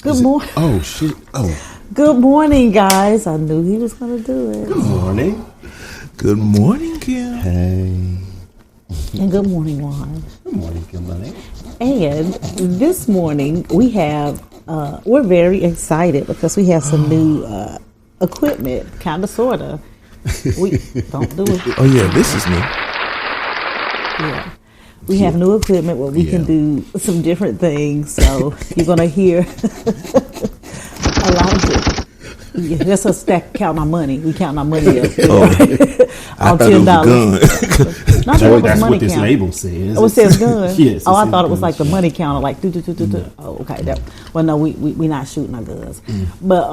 Good morning. Oh, shit. Oh. Good morning, guys. I knew he was going to do it. Good morning. Good morning, Kim. Hey. And good morning, Juan. Good morning, Kimberly. And this morning we have, we're very excited because we have some new equipment, kind of, sort of. We don't do it. Oh, yeah, this is new. Yeah. We have new equipment where we can do some different things. So you're going to hear a lot of it. Yeah, that's us counting our money. We counting our money up. Oh, on $10. Not Joy, that that's money what this counter. label says. Oh, it says gun. Yes. Oh, I thought it was like the money counter, like do. Oh, okay. Well, no, we not shooting our guns, but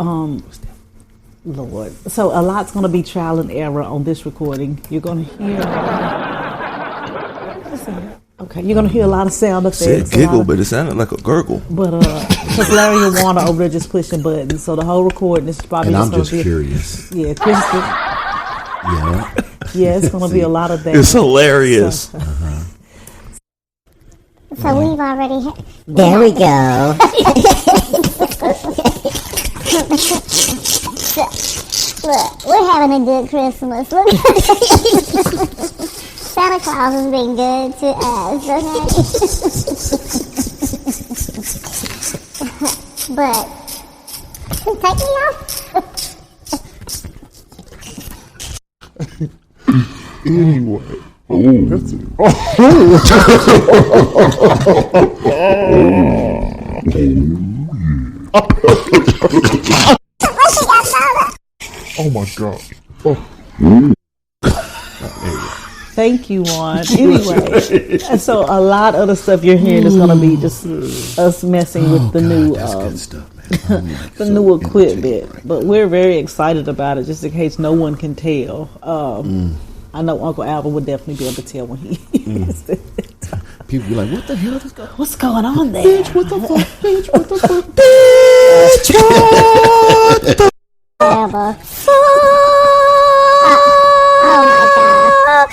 Lord. So a lot's going to be trial and error on this recording. You're going to hear. Okay, you're going to hear a lot of sound effects. Said giggle, but it sounded like a gurgle. But because Larry and Warner over there just pushing buttons, so the whole recording is probably. And I'm just be, curious. Yeah, Kristen. Yeah. Yeah, it's going to be a lot of that. It's hilarious. So we've already. There we go. Look, we're having a good Christmas. Look. Santa Claus has been good to us, okay? But take me off. Anyway. Oh my God. Oh. thank you, Juan. Anyway, and so a lot of the stuff you're hearing is going to be just us messing with the new stuff, man. the new equipment. But we're very excited about it, just in case no one can tell. I know Uncle Albert would definitely be able to tell when he hears it. People be like, what the hell is going on? What's going on there? Bitch, what the fuck? Bitch, what the fuck? Bitch, what the Ever. Oh my God.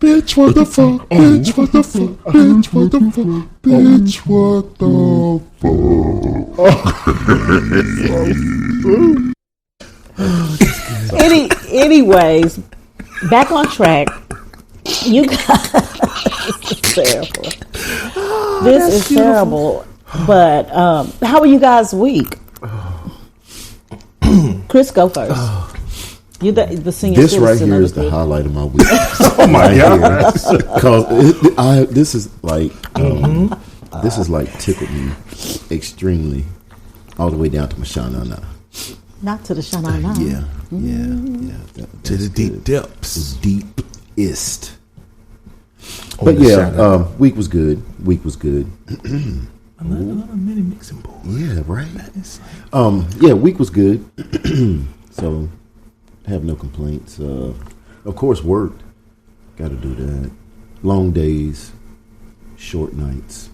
Bitch, what the fuck? Bitch, what the fuck? Bitch, what the fuck? Bitch, what the fuck? Anyways, back on track. You guys, this is terrible. This is terrible. But how are you guys' week? Chris, go first. You're the senior This citizen right here of is the the group. highlight of my week. Oh my God. Because this is like this is like tickled me extremely, all the way down to my shana. Not to the Shana. Yeah. to the deep depths. The deepest. But yeah, week was good. I love a mini mixing bowl. Yeah, right. Yeah, week was good. So have no complaints. Of course, worked. Got to do that. Long days, short nights.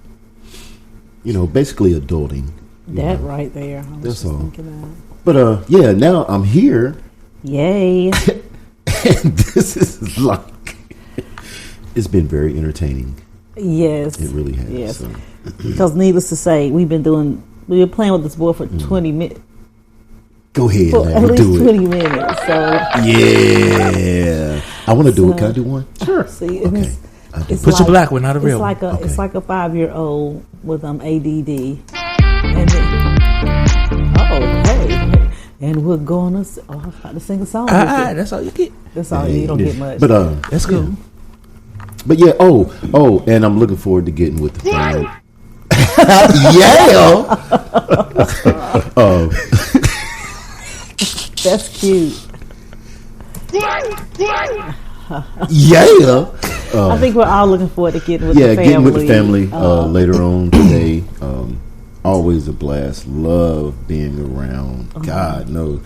You know, basically adulting. That right there. I was That's just all. thinking that. But yeah, now I'm here, Yay. and this is like it's been very entertaining. Yes. It really has. Yes. So. Because needless to say, we've been playing with this boy for 20 minutes. Go ahead, For man. at least Do it. 20 minutes. So Yeah, I want to do it. Can I do one? Sure. See, Okay. it's Put your black one, not a real it's like one. it's like a 5-year-old with ADD. And and we're gonna. I was about to sing a song. with it. That's all you get. That's all. You don't get much. But That's cool. but yeah. Oh, and I'm looking forward to getting with the family. Yeah. That's cute. Yeah. I think we're all looking forward to getting with the family. Getting with the family later on today. Always a blast. Love being around. God knows.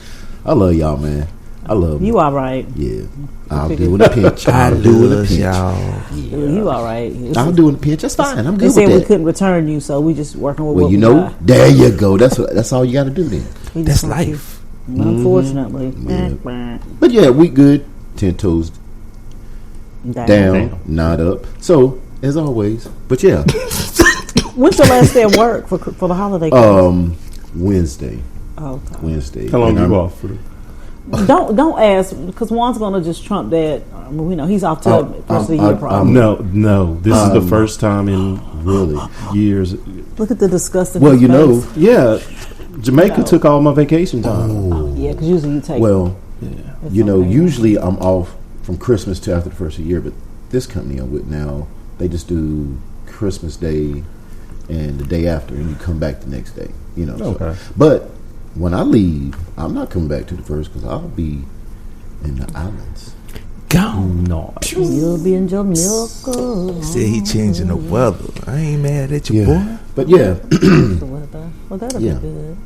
I love y'all, man. I love You all right? Yeah. I'll do in a pinch. I I'll do in a us, pinch. y'all. You all right? I'll do in a pinch. That's fine. I'm They good said with we that. couldn't return you, so we just working with Well, what you we know, got. there you go. That's all you got to do then. We That's just want you- life. Unfortunately. Yeah. But yeah, we good. 10 toes down, not up. So as always. But yeah. When's your last day of work for the holiday? Wednesday. Okay. Wednesday. How long And you I'm- off for the? Don't ask because Juan's gonna just trump that. We know he's off to the first of the year. Probably. No. This is the first time in Really? years. Look at the disgusting. Well, you know. face. Yeah, Jamaica took all my vacation time. Oh. Yeah, because usually you take. Well, it's you know, okay. usually I'm off from Christmas to after the first of the year, but this company I'm with now, they just do Christmas Day and the day after, and you come back the next day. You know. Okay. But when I leave, I'm not coming back to the first because I'll be in the islands. Gone. No. You'll be in Jamaica. Said he changing the weather. I ain't mad at you, boy. But yeah, The weather. Well, that'll Yeah. be good.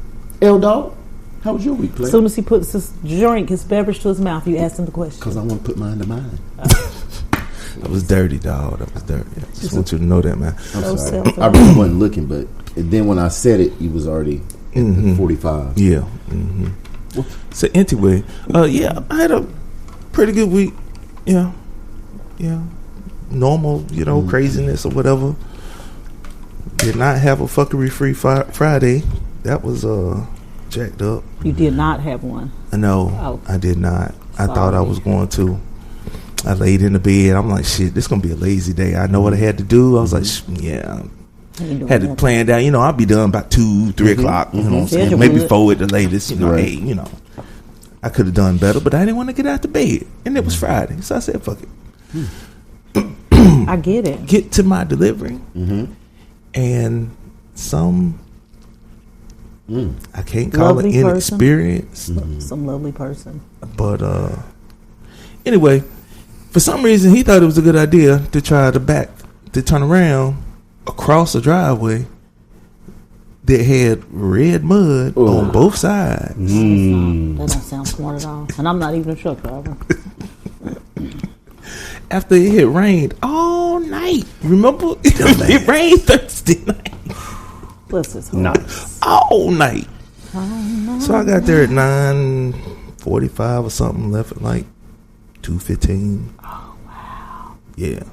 L Dog, how was your week, As player? soon as he puts his drink, his beverage to his mouth, you ask him the question. Because I want to put mine to mine. That was dirty, dog. That was dirty. I just want you to know that, man. I'm So sorry. selfish. I really wasn't looking, but then when I said it, he was already at 45. Yeah. So anyway, yeah, I had a pretty good week. Yeah. Normal, craziness or whatever. Did not have a fuckery free Friday. That was jacked up. You did not have one. No, Oh. I did not. I Sorry. thought I was going to. I laid in the bed. I'm like, shit, this gonna be a lazy day. I know what I had to do. I was like, yeah. You ain't doing Had to nothing. plan down. I'll be done by 2, 3 o'clock. You know what I'm saying? Schedule Maybe it. 4 at the latest. Right. Hey, I could have done better, but I didn't want to get out the bed. And it was Friday. So I said, fuck it. I get it. Get to my delivery. And some, I can't call Lovely it person. inexperience. Some lovely person. But anyway, for some reason he thought it was a good idea to try to turn around across a driveway that had red mud on both sides. That don't sound smart at all. And I'm not even a truck driver. After it had rained all night. Remember? It rained Thursday night. Bless his heart. Nice. All night. So I got there at 9:45 or something, left at like 2:15. Oh wow. Yeah.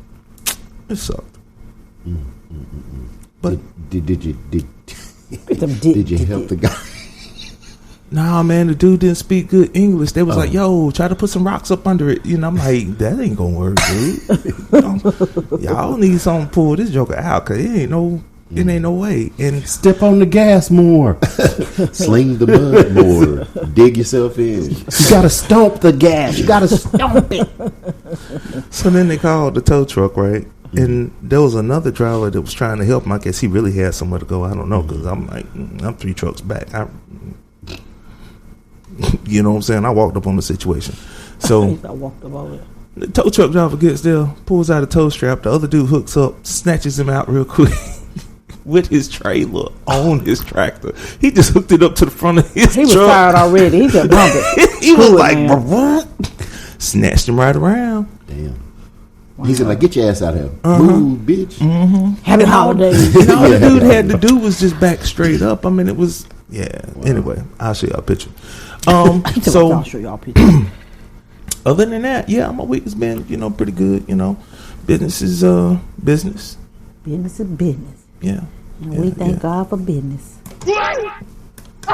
It sucked. But Did you Them did you help the guy? nah, man, the dude didn't speak good English. They was like, yo, try to put some rocks up under it. I'm like, that ain't gonna work, dude. Y'all need something to pull this joker out, cause it ain't no way. And Step on the gas more. Sling the mud more. Dig yourself in. You gotta stomp the gas. You gotta stomp it. so then they called the tow truck, right? And there was another driver that was trying to help him. I guess he really had somewhere to go. I don't know, because I'm like, I'm 3 trucks back. You know what I'm saying? I walked up on the situation. So I walked up over it. the tow truck driver gets there, pulls out a tow strap. The other dude hooks up, snatches him out real quick with his trailer on his tractor. He just hooked it up to the front of his He was truck. tired already. He just bumped it. He was Screw it, like, man. "Brrrr." Snatched him right around. Damn. He said, like, get your ass out of here. Move, bitch. Happy holidays. And all the dude had to do was just back straight up. I mean, it was, Anyway, I'll show y'all a picture. I'll So show y'all pictures. other than that, my week has been, pretty good. Business is business. Business is business. Yeah. And we thank God for business. Oh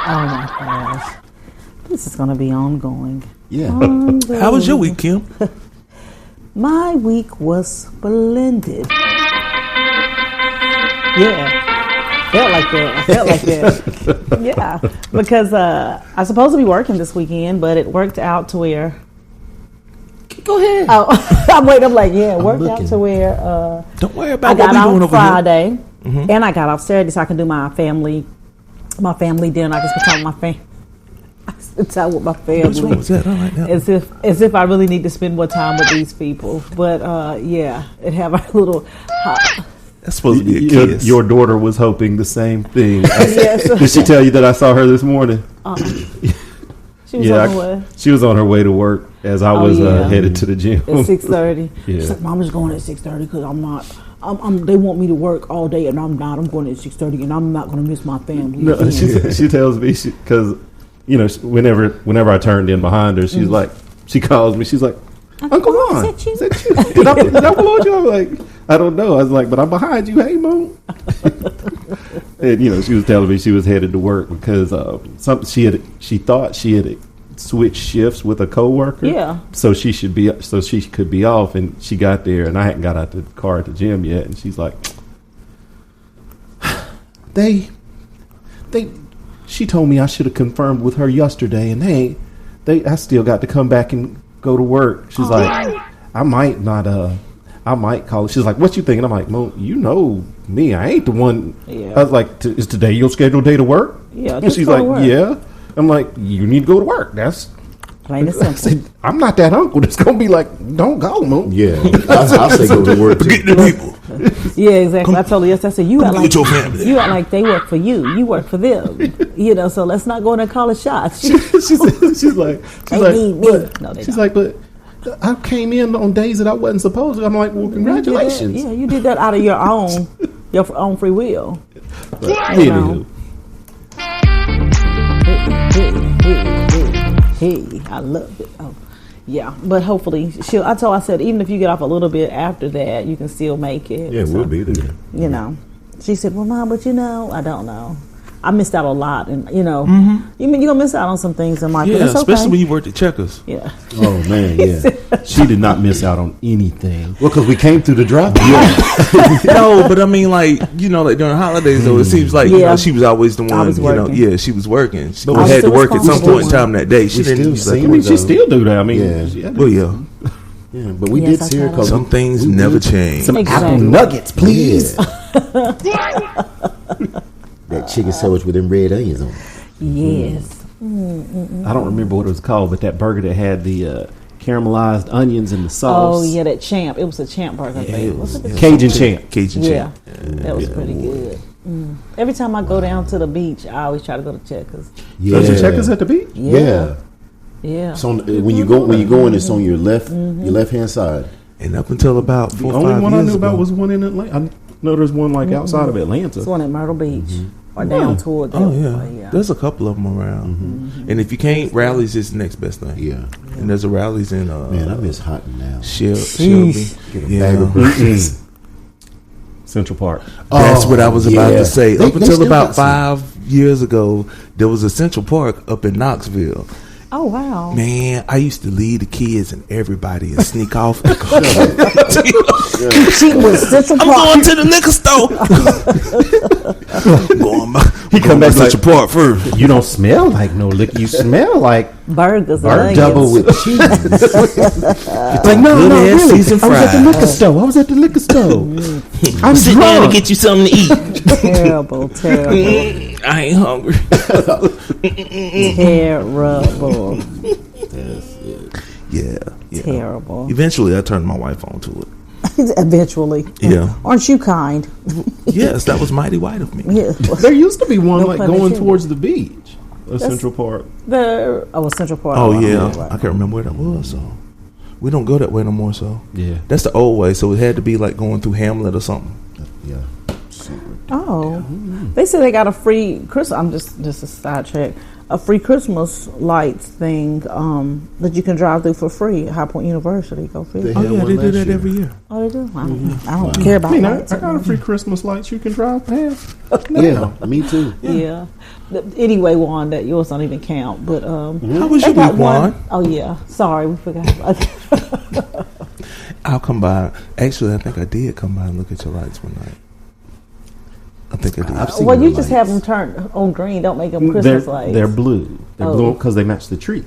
my gosh. This is going to be ongoing. Yeah. How was your week, Kim? My week was splendid. Yeah. Felt like that. Yeah. Because I was supposed to be working this weekend, but it worked out to where. Go ahead. Oh, I'm waiting. I'm like, yeah, it worked out looking. to where Don't worry I about got what we doing off over Friday, and I got off Saturday, so I can do my family dinner. I can spend time with my family. I spend time with my here. What's wrong family. with that? I like that. As if I really need to spend more time with these people. But yeah, it have a little. That's supposed to be a Your, kiss. your daughter was hoping the same thing. Yes. Did she tell you that I saw her this morning? She was on the way She was on her way to work as I was yeah. headed to the gym. at 6:30. Yeah. She's like, "Mama's going at 6:30 because I'm not. They want me to work all day, and I'm not. I'm going at 6:30, and I'm not going to miss my family." No, she tells me because whenever I turned in behind her, she's like, she calls me. She's like, Uncle Ron, is that you? is that you? Did I below you? I'm like, I don't know. I was like, but I'm behind you. Hey, Mom. And she was telling me she was headed to work because she thought she had switched shifts with a coworker. Yeah. So she could be off, and she got there, and I hadn't got out the car at the gym yet, and she's like, she told me I should have confirmed with her yesterday, and I still got to come back and go to work. She's like, I might call. She's like, what you thinking? I'm like, well, you know me. I ain't the one. Yeah. I was like, is today your scheduled day to work? Yeah. And she's like, yeah. I'm like, you need to go to work. That's plain and I simple. said, I'm not that uncle that's gonna be like, don't go, Mo. Yeah, I'll say go to work too. Forget the people. Yeah, exactly. I told her yesterday. I said, you act Look like at your family. you act like they work for you. You work for them. So let's not go in and call it shots. She's like, They need me. but, No, they she's don't. like, but I came in on days that I wasn't supposed to. I'm like, well, congratulations. Yeah, you did that out of your own free will. But, anywho, Hey, I love it. Oh, yeah, but hopefully I said even if you get off a little bit after that, you can still make it. Yeah, we'll be there. She said, "Well, Mom, but I don't know. I missed out a lot, and you know, Mm-hmm. you're gonna miss out on some things in life. Yeah, but it's okay. especially when you worked at Checkers. Yeah, Oh man, yeah. she did not miss out on anything. Well, because we came through the drive. No, but I mean, like during holidays, though, it seems like Yeah. she was always the one. was working. She was working. She But we had to still work at some responsible point in time that day. She We didn't. still She's like, seen I mean, it, she though. still do that. I mean, Yeah. she had to- well, yeah. Yeah, but we Yes, did I see her tried. because Some things never change. some Exactly. apple nuggets, please. that chicken sandwich with them red onions on it. yes. I don't remember what it was called, but that burger that had the caramelized onions and the sauce. Oh yeah, that Champ. It was a Champ burger. Thing. What's it? Cajun Champ. Cajun Yeah, Champ. that was pretty good. Every time I go down to the beach, I always try to go to Checkers. Yeah. There's a Checkers at the beach? Yeah. Yeah. It's on, when you go in, it's on your left hand side. And up until about The 4 or only 5 one I years knew about ago. was one in Atlanta. I know there's one like outside of Atlanta. It's one at Myrtle Beach or down toward that Oh way, yeah. There's a couple of them around. And if you can't, Rallies is the next best thing. Yeah. And there's a Rallies in Man, I miss Houghton now. Shelby. Get a Yeah. bag of breakfast. Central Park. That's what I was about yeah. to say. They Up until still about got some. 5 years ago, there was a Central Park up in Knoxville. Oh wow. Man, I used to lead the kids and everybody and sneak off. She was Central I'm Park. going to the liquor store. He come back like, Central Park first. you don't smell like no liquor. You smell like Burgers and Burger onions. Double with cheese. like no, Good no, ass really. seasoned I was at the fries. liquor store. I was at the liquor store. I'm Sit down drunk. and get you something to eat. Terrible, terrible, I ain't hungry. terrible, Yeah. terrible. Eventually, I turned my wife on to it. Eventually. Yeah. Aren't you kind? Yes, that was mighty white of me. Yeah. There used to be one No like pun going intended. towards the beach. Central Park. Central Park. Oh yeah, Right. I can't remember where that was. So we don't go that way no more. So Yeah. that's the old way. So it had to be like going through Hamlet or something. Yeah. Oh, they said they got a free Christmas. I'm just a sidetrack. A free Christmas lights thing that you can drive through for free at High Point University. Go They figure. Oh had yeah, one they do last that year. every year. Oh, they do. I don't care about I lights. got a free Christmas lights you can drive past. Yeah, me too. Yeah. Anyway, Wanda, yours don't even count. But How was they your got week, one. Juan? Oh yeah, sorry, we forgot. I'll come by. Actually, I think I did come by and look at your lights one night. I think I did. I've seen Well, you the just lights. have them turned on green. Don't make them They're, Christmas lights. they're blue. They're Oh. blue because they match the tree.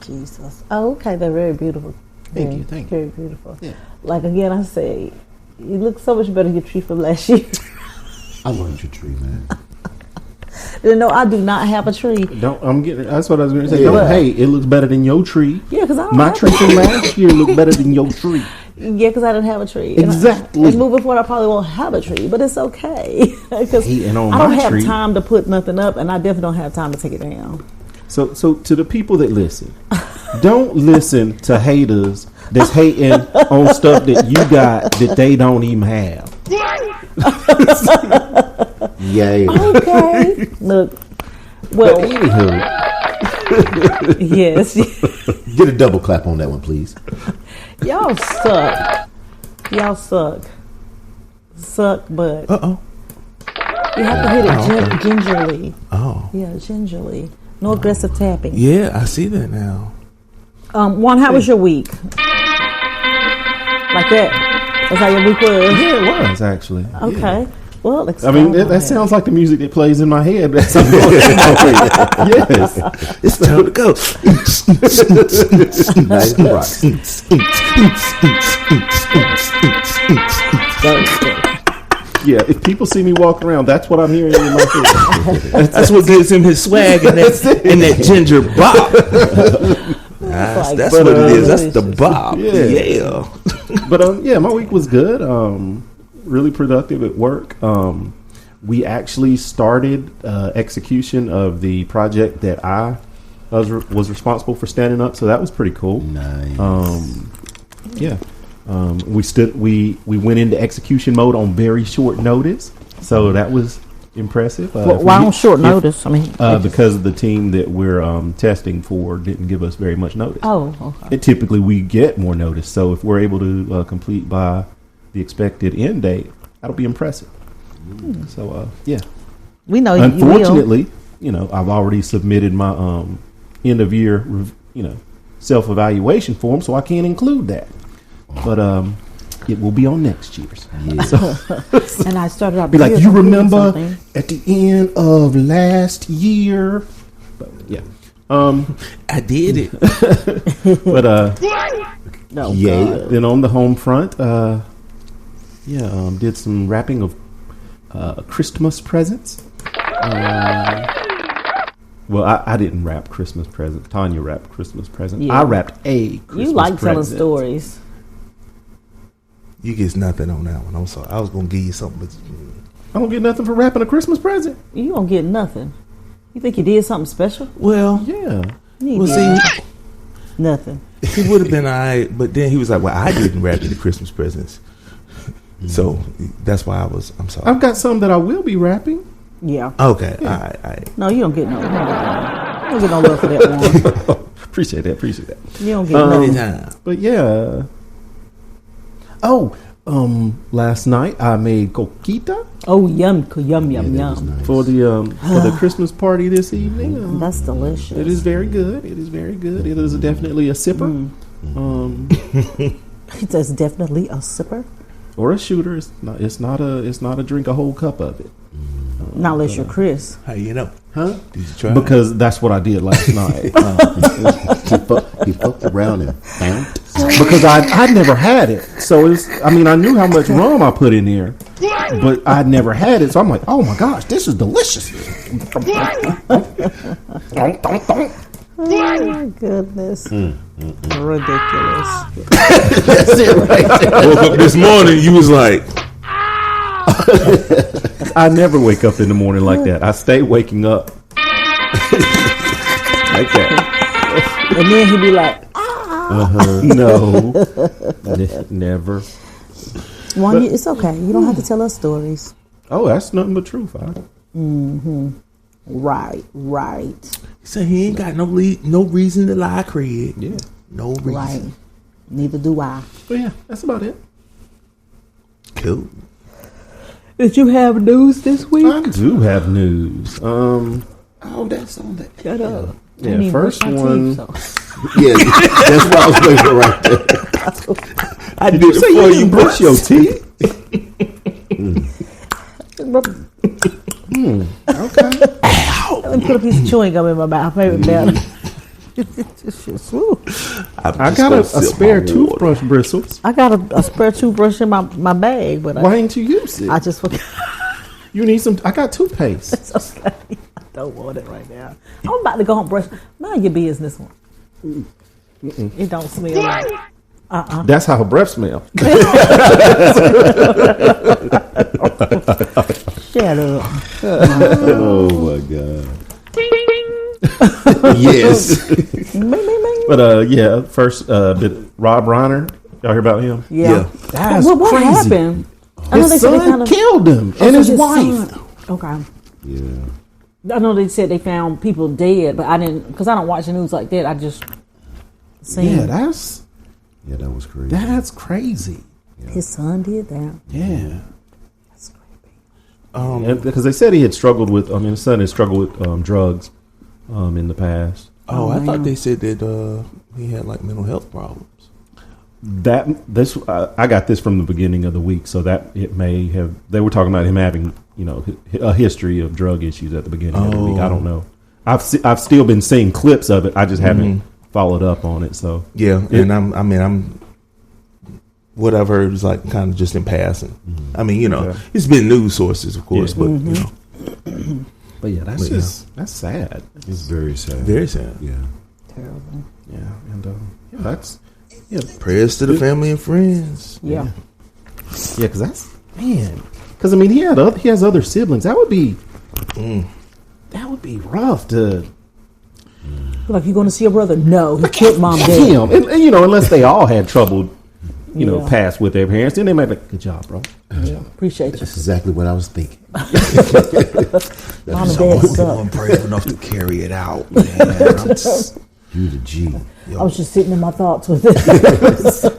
Jesus. Oh, okay. They're very beautiful. Thank Very- you, thank you. Very beautiful. Yeah. Like again, I say, you look so much better than your tree from last year. I love your tree, man. No, I do not have a tree. That's what I was going to say. Yeah. Don't, hey, it looks better than your tree. Yeah, because I don't My have tree from last year looked better than your tree. Yeah, because I didn't have a tree. And Exactly. And moving forward, I probably won't have a tree, but it's okay because Hating on I don't my have tree. time to put nothing up, and I definitely don't have time to take it down. So to the people that listen, don't listen to haters that's hating on stuff that you got that they don't even have. Yeah. Okay, look. But Well, anywho, yes, Get a double clap on that one, please. y'all suck. Y'all suck. Suck, but Uh oh. You have to hit it gingerly. Oh. Yeah, gingerly. No aggressive tapping. Yeah, I see that now. Juan, how was your week? Like that? That's how your week was? Yeah, it was actually. Okay. Yeah. Well, I mean, that sounds like the music that plays in my head. That's yes. It's time to go. Nice and rock. Yeah, if people see me walk around, that's what I'm hearing in my head. That's what gives him his swag and that ginger bop. That's what it is. That's the bop. Yeah. But yeah, my week was good. Really productive at work. We actually started execution of the project that I was responsible for standing up, so that was pretty cool. Nice. Yeah. We went into execution mode on very short notice, so that was impressive. Why on short notice? I mean, because the team that we're testing for didn't give us very much notice. Oh, okay. And typically we get more notice, so if we're able to complete by the expected end date, that'll be impressive. So yeah. We know. Unfortunately, I've already submitted my end of year, self evaluation form, so I can't include that. But it will be on next year's. Yeah. So, and I started out. be like, you remember at the end of last year? But, yeah. I did it. But No. yeah. Then on the home front, did some wrapping of Christmas presents. Well, I didn't wrap Christmas presents. Tanya wrapped Christmas presents. Yeah. I wrapped a Christmas You like telling present. stories. You get nothing on that one. I'm sorry. I was gonna give you something, but I don't get nothing for wrapping a Christmas present. You don't get nothing. You think you did something special? well, Yeah. You well, did see, nothing. he would have been all right, but then he was like, "Well, I didn't wrap you the Christmas presents." So that's why I'm sorry. I've got some that I will be wrapping. Yeah. Okay, all right. No, you don't get no. You don't get no love for that one. Appreciate that. You don't get no. Anytime. But yeah. Last night I made coquita Oh, yum, That was yum. nice. for the Christmas party this evening. That's delicious. It is very good. It is definitely a sipper. That's definitely a sipper. Or a shooter. It's not a drink a whole cup of it. Not unless you're Chris. How you know? Huh? Did you try? Because that's what I did last night. He fucked around and found it. Because I'd never had it. So I knew how much rum I put in there, but I'd never had it. So I'm like, oh my gosh, this is delicious. Oh my goodness. Ridiculous. That's it right there. woke up this morning. You was like, I never wake up in the morning like that. I stay waking up like that. And then he'd be like, No, never. Juan, it's okay. You don't have to tell us stories. Oh, that's nothing but truth. Right. he said he ain't got no reason to lie, Craig. Yeah. No reason. Right. Neither do I. But yeah, that's about it. Cool. Did you have news this week? I do have news. Oh, that's on that. Shut up. Yeah, I didn't even first brush my one- teeth, so. Yeah, that's what I was waiting for right there. I did You it say for you you, didn't brush your teeth? Let me put a piece of chewing gum in my mouth. Maybe better. Woo. I got a spare toothbrush bristles. I got a spare toothbrush in my bag, but Why ain't you use it? I just forgot. You need some. I got toothpaste. It's okay. I don't want it right now. I'm about to go home and brush. Mind your business. It don't smell right. That's how her breath smells. Shut up. Oh my god. Yes. Bing, bing, bing. But yeah, first bit Rob Reiner. Y'all hear about him? Yeah. That's What crazy. happened? I know His they said they son found him. killed him Oh, and so his his wife. son- Okay. Yeah. I know they said they found people dead, but I didn't, because I don't watch the news like that. I just seen Yeah, that's Yeah, that was crazy. crazy. his son did that. Yeah. That's creepy. Because they said he had struggled with. I mean, his son had struggled with drugs in the past. Oh, I thought they said that he had like mental health problems. I got this from the beginning of the week, so that it may have. They were talking about him having, a history of drug issues at the beginning of the week. I don't know. I've still been seeing clips of it. I just haven't followed up on it. So yeah, and I'm what I've heard is like kind of just in passing. I mean, it's been news sources, of course, but But yeah, that's sad. It's very sad. Very sad. Yeah. Terrible. Yeah, and that's prayers to the family and friends. Yeah. Yeah, because that's because I mean he has other siblings. That would be rough to. Like, you going to see your brother? No, he killed mom dead. Him, and unless they all had trouble, past with their parents, then they might be like, good job, bro. Yeah, appreciate you. That's exactly what I was thinking. Mom and dad suck. I'm brave enough to carry it out, man. You the G. I was just sitting in my thoughts with it.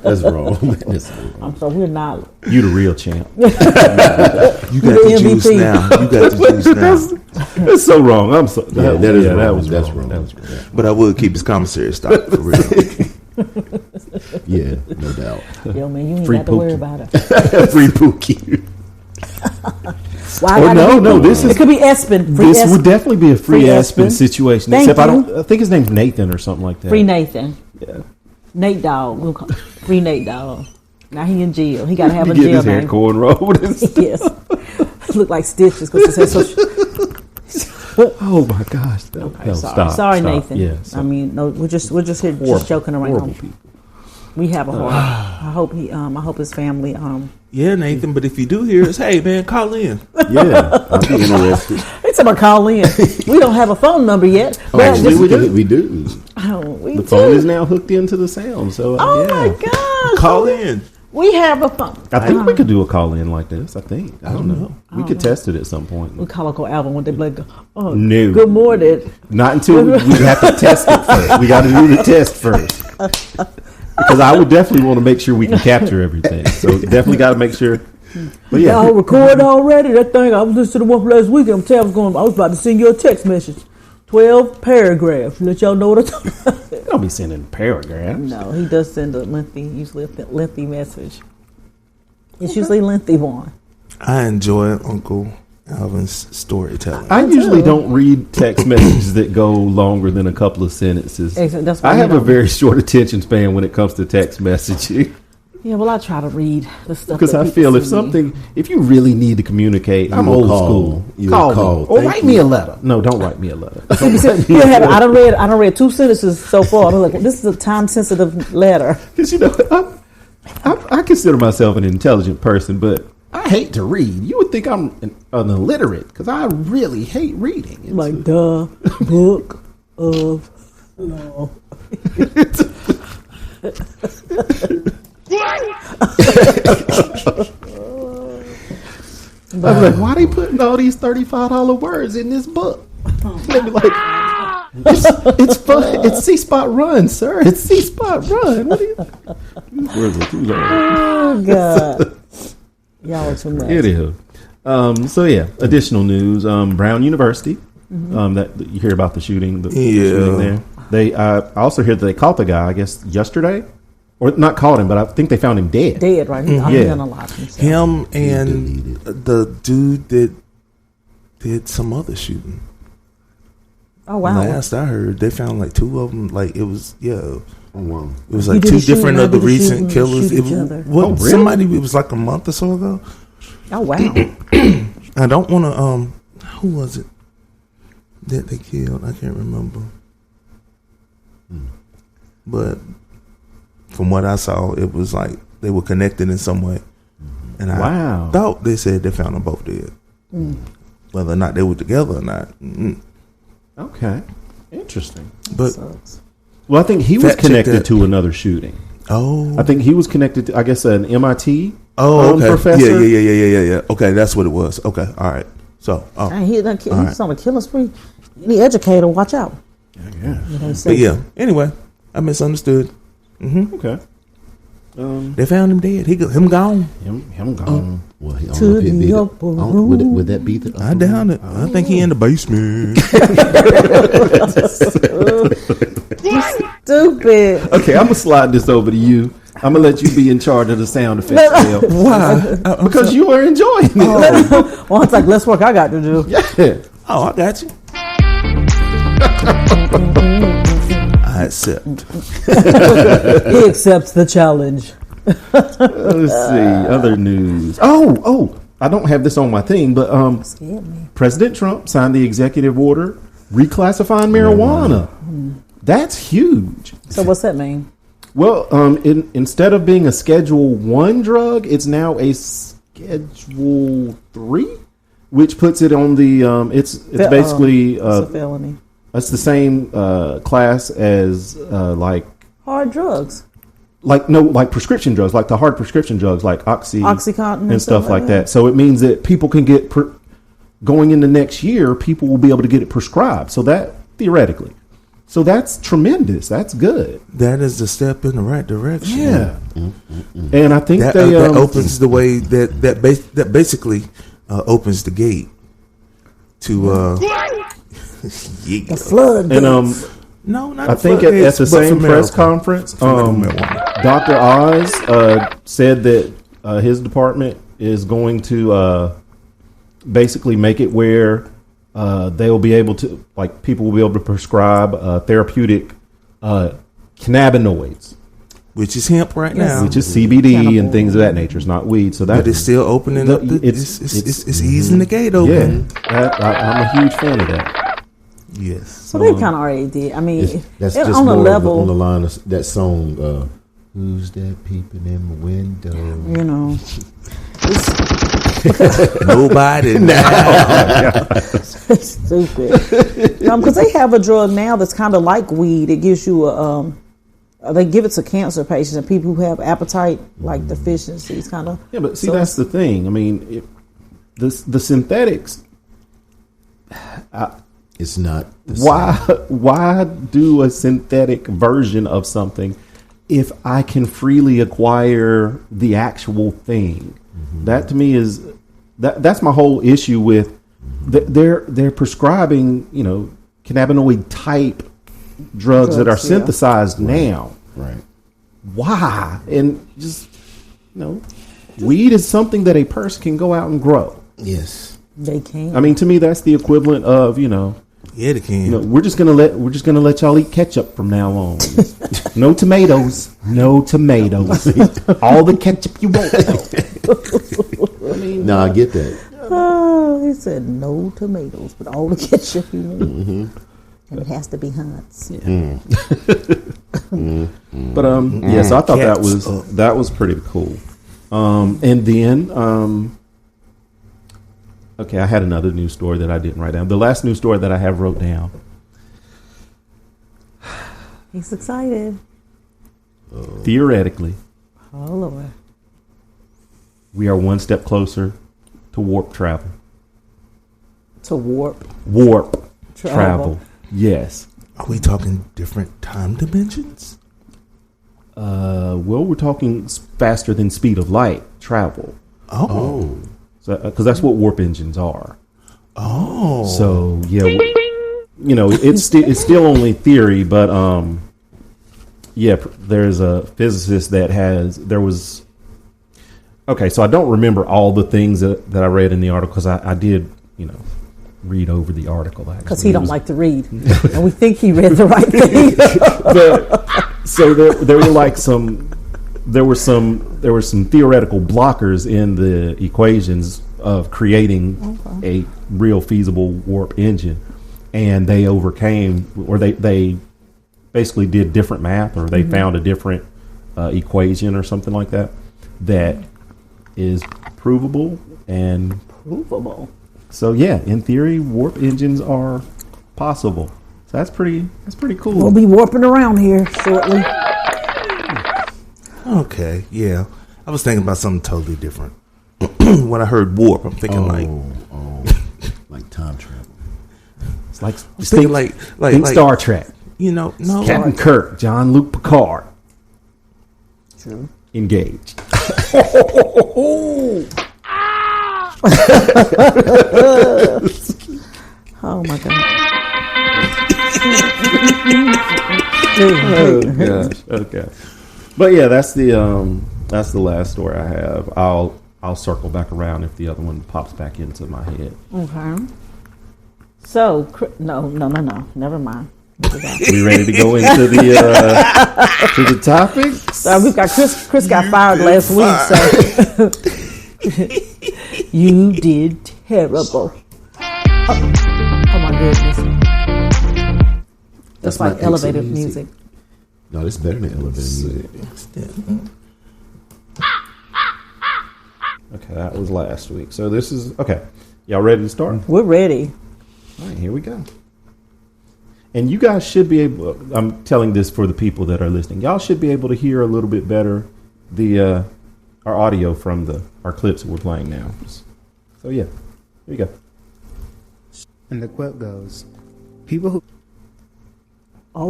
That's wrong. That's wrong. I'm sorry, we're not. You the real champ. You got the juice MVP. now. You got the juice now. That's so wrong. I'm so. Yeah, that is wrong. That was That's wrong. wrong. That was wrong. But I would keep his commissary stock for real. Yeah, no doubt. Yo, man, you ain't Free got to worry Pookie. about it. Free Pookie. Why Oh, gotta no, be- this is- It could be Espen. Free This Espen. would definitely be a free Free Aspen Aspen. situation. Thank Except you. I think his name's Nathan or something like that. Free Nathan. Yeah. Nate Dogg. We'll call Free Nate Dogg. Now he in jail. He got to have He a get jail his hair name. cornrowed and stuff. Yes. Look like stitches because it says so. Oh my gosh! No, Sorry, Nathan. Yeah, I mean, no, we're just here just joking around. Horrible people. We have a heart. I hope his family. Yeah, Nathan. But if you do hear us, hey man, call in. Yeah, I'd be interested. It's about call in. We don't have a phone number yet. But Actually, just- we do. we The do. phone is now hooked into the sound. So Oh yeah. my gosh! Call in. We have a phone. I think we could do a call in like this. I think. I don't know. We could test it at some point. We call Uncle Alvin when they be like, "Oh, No. good morning." Not until we have to test it first. We got to do the test first. Because I would definitely want to make sure we can capture everything. So definitely got to make sure. But yeah, Y'all record already? That thing I was listening to one from last week. I was about to send you a text message. 12 paragraphs. Let y'all know what I'm talking about. I'll be sending paragraphs. No, he does send usually a lengthy message. It's usually a lengthy one. I enjoy Uncle Alvin's storytelling. I usually don't read text messages that go longer than a couple of sentences. Exactly, that's why I you have a don't. very short attention span when it comes to text messaging. Yeah, well, I try to read the stuff Because that I people feel send me. if you really need to communicate, I'm You old call. school. You Call call. me. Or Thank write you. me a letter. No, don't write me a letter. I don't read 2 sentences so far. I'm like, well, this is a time sensitive letter. Because I consider myself an intelligent person, but I hate to read. You would think I'm an illiterate because I really hate reading. It's Like the book of law. I was like, why they putting all these $35 words in this book? They be like, it's fun. It's C-Spot Run, sir. It's C-Spot Run. What are you? These words are too long. Oh God, y'all are too much. It is. So yeah, additional news. Brown University. That you hear about the shooting. The shooting there. They I also hear that they caught the guy. I guess yesterday, or not caught him, but I think they found him dead. Dead, right? He's Yeah. unalive himself. Him and the dude that did some other shooting. Oh wow! Last I heard, they found like 2 of them. Like it was, Oh, wow. it was You like did 2 a shooting, different I of the did a recent shooting, killers. shoot It each other. what, Oh, really? somebody. It was like a month or so ago. Oh wow! I don't want to. Who was it that they killed? I can't remember. But from what I saw, it was like they were connected in some way. And Wow. I thought they said they found them both dead. Whether or not they were together or not. Okay, interesting. But Well, I think he was Fact check connected that. to another shooting. oh, I think he was connected to, I guess, an MIT okay, professor. yeah. Okay, that's what it was. Okay, all right. So, Dang, he's right. on a killing spree. Any educator, watch out. Yeah. You know, but yeah. Anyway, I misunderstood. Okay. They found him dead. Him gone. Him gone. Well, I don't To know if he'd be the the- upper I don't- would that be the? I doubt it. I think he in the basement. Stupid. Okay, I'm gonna slide this over to you. I'm gonna let you be in charge of the sound effects, Bill. Why? Because you were enjoying it. Well, it's like less work I got to do. Yeah. Oh, I got you. I accept. He accepts the challenge. Let's see other news. Oh, I don't have this on my thing, but Scared me. President Trump signed the executive order reclassifying marijuana. That's huge. So what's that mean? Well, instead of being a Schedule 1 drug, it's now a Schedule 3, which puts it on the it's basically It's a felony. it's the same class as like Hard drugs. prescription drugs, like the hard prescription drugs like Oxycontin and stuff like that. So it means that people can get going into next year, people will be able to get it prescribed. So that theoretically. So that's tremendous. That's good. That is a step in the right direction. Yeah. And I think That, they that opens the way that basically opens the gate to The flood. and no, not I think at the same press conference, marijuana. Dr. Oz said that his department is going to basically make it where they'll be able to, like, people will be able to prescribe therapeutic cannabinoids, which is hemp right Yes. now. which is CBD Cannabis. and things of that nature. It's not weed, so that But it's still opening up. It's easing the gate yeah. open. I'm a huge fan of that. Yes. So they kind of already did. I mean, That's it's just on a more level. on the line of that song. Who's that peeping in the window? You know, Nobody. it's stupid. Because they have a drug now that's kind of like weed. It gives you a. They give it to cancer patients and people who have appetite like deficiencies, kind of. Yeah, but see, So that's the thing. I mean, the synthetics. It's not. The Why do a synthetic version of something if I can freely acquire the actual thing? That to me is that's my whole issue with they're prescribing, cannabinoid type drugs that are Drugs, yeah. synthesized now. Right. Why? And just weed is something that a person can go out and grow. Yes. they can't. I mean, to me, that's the equivalent of Yeah, they can. we're just gonna let y'all eat ketchup from now on. No tomatoes. All the ketchup you want. No, I get that. Oh, he said no tomatoes, but all the ketchup you need. And it has to be Hunt's. But so I thought that was pretty cool. And then okay, I had another news story that I didn't write down. The last news story that I have wrote down. He's excited. Theoretically, Oh, Lord. we are one step closer to warp travel. To warp. Warp Travel. travel. Yes. Are we talking different time dimensions? Well, we're talking faster than speed of light travel. Oh. So, because that's what warp engines are. Oh. So yeah, it's still only theory, but there's a physicist there was. Okay, so I don't remember all the things that I read in the article because I did read over the article Because he don't like to read. And we think he read the right thing. So there were some theoretical blockers in the equations of creating a real feasible warp engine, and they overcame, or they basically did different math, or they found a different equation or something like that is provable and Provable. so yeah, in theory, warp engines are possible. So that's pretty cool. We'll be warping around here shortly. Okay. Yeah. I was thinking about something totally different. When I heard warp, I'm thinking like time travel. It's like thinking like Star Trek. no. Captain Kirk, John Luke Picard. True. engaged. Oh my god. Oh gosh. Okay. But yeah, that's the last story I have. I'll circle back around if the other one pops back into my head. Okay. So no, never mind. We ready to go into the to the topic? So we've got Chris got fired last week, so you did terrible. Oh my goodness. That's like my elevator exit music. No, this is better than elevator music. Okay, that was last week. So this is okay. Y'all ready to start? We're ready. All right, here we go. And you guys should be able. I'm telling this for the people that are listening. Y'all should be able to hear a little bit better our audio from our clips that we're playing now. So yeah, here you go. And the quote goes, people who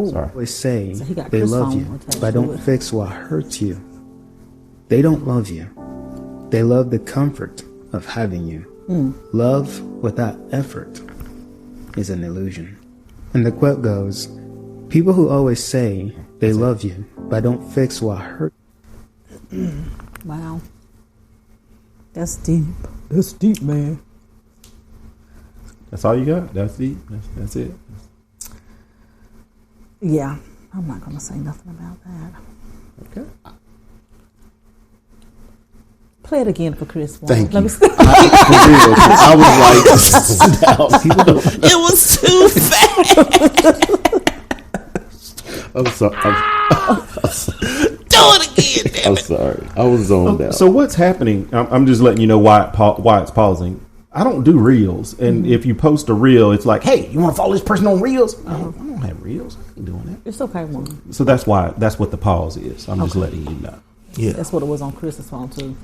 Sorry. always say So he got they Chris love phone you, attached but to don't it. fix what hurts you. They don't love you. They love the comfort of having you. Love without effort is an illusion. And the quote goes, people who always say they love you, but don't fix what hurts. Wow. That's deep. That's deep, man. That's all you got. That's deep. That's it. Yeah. I'm not gonna say nothing about that. Okay. Play it again for Chris. Thank Let you. me see. For real, 'cause I was like, It was too fast. I'm sorry. Do it again, damn I'm it. sorry. I was zoned out. So what's happening? I'm just letting you know why it's pausing. I don't do reels, and if you post a reel, it's like, hey, you want to follow this person on reels? I don't have reels. I ain't doing that. It's okay, one. So that's what the pause is. I'm just letting you know. Yeah. That's what it was on Chris's phone too.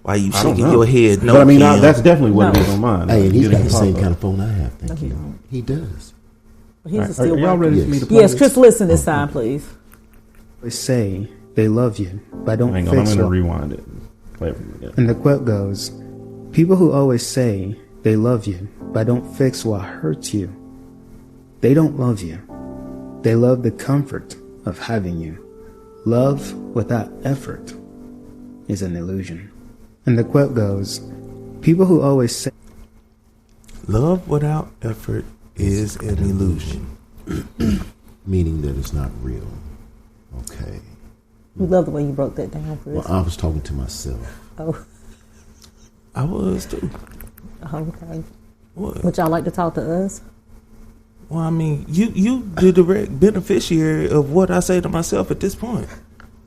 Why you I don't shaking know. your head? No, But I mean, Kim. that's definitely what No. it is on mine. Hey, and he's You got didn't the same pop kind up. of phone I have. Thank No, he you. don't. He does. But he's Are still y'all working. ready for me to play Yes, this? Chris, listen this time, please. Always say they love you, but don't Hang on, I'm fix going to what. rewind it. And play it from the beginning. And the quote goes, people who always say they love you, but don't fix what hurts you. They don't love you. They love the comfort of having you. Love without effort is an illusion. And the quote goes, people who always say Love without effort is an illusion. Meaning that it's not real. Okay. We love the way you broke that down, Chris. Well, I was talking to myself. Oh, I was too. okay. What? Would y'all like to talk to us? Well, I mean, you the direct beneficiary of what I say to myself at this point.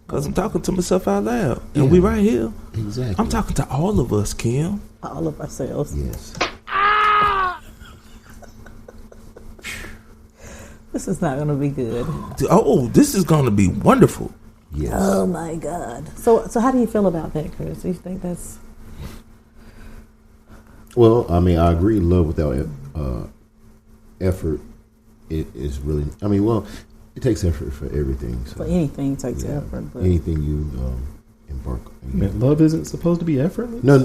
Because I'm talking to myself out loud. And we right here. Exactly. I'm talking to all of us, Kim. All of ourselves. Yes. This is not going to be good. Oh, this is going to be wonderful. Yes. Oh my God. So how do you feel about that, Chris? Do you think that's Well, I mean, I agree. Love without effort, it is really. I mean, well, it takes effort for everything. So, for anything takes yeah, effort? But anything you embark on. Man, love isn't supposed to be effortless. No.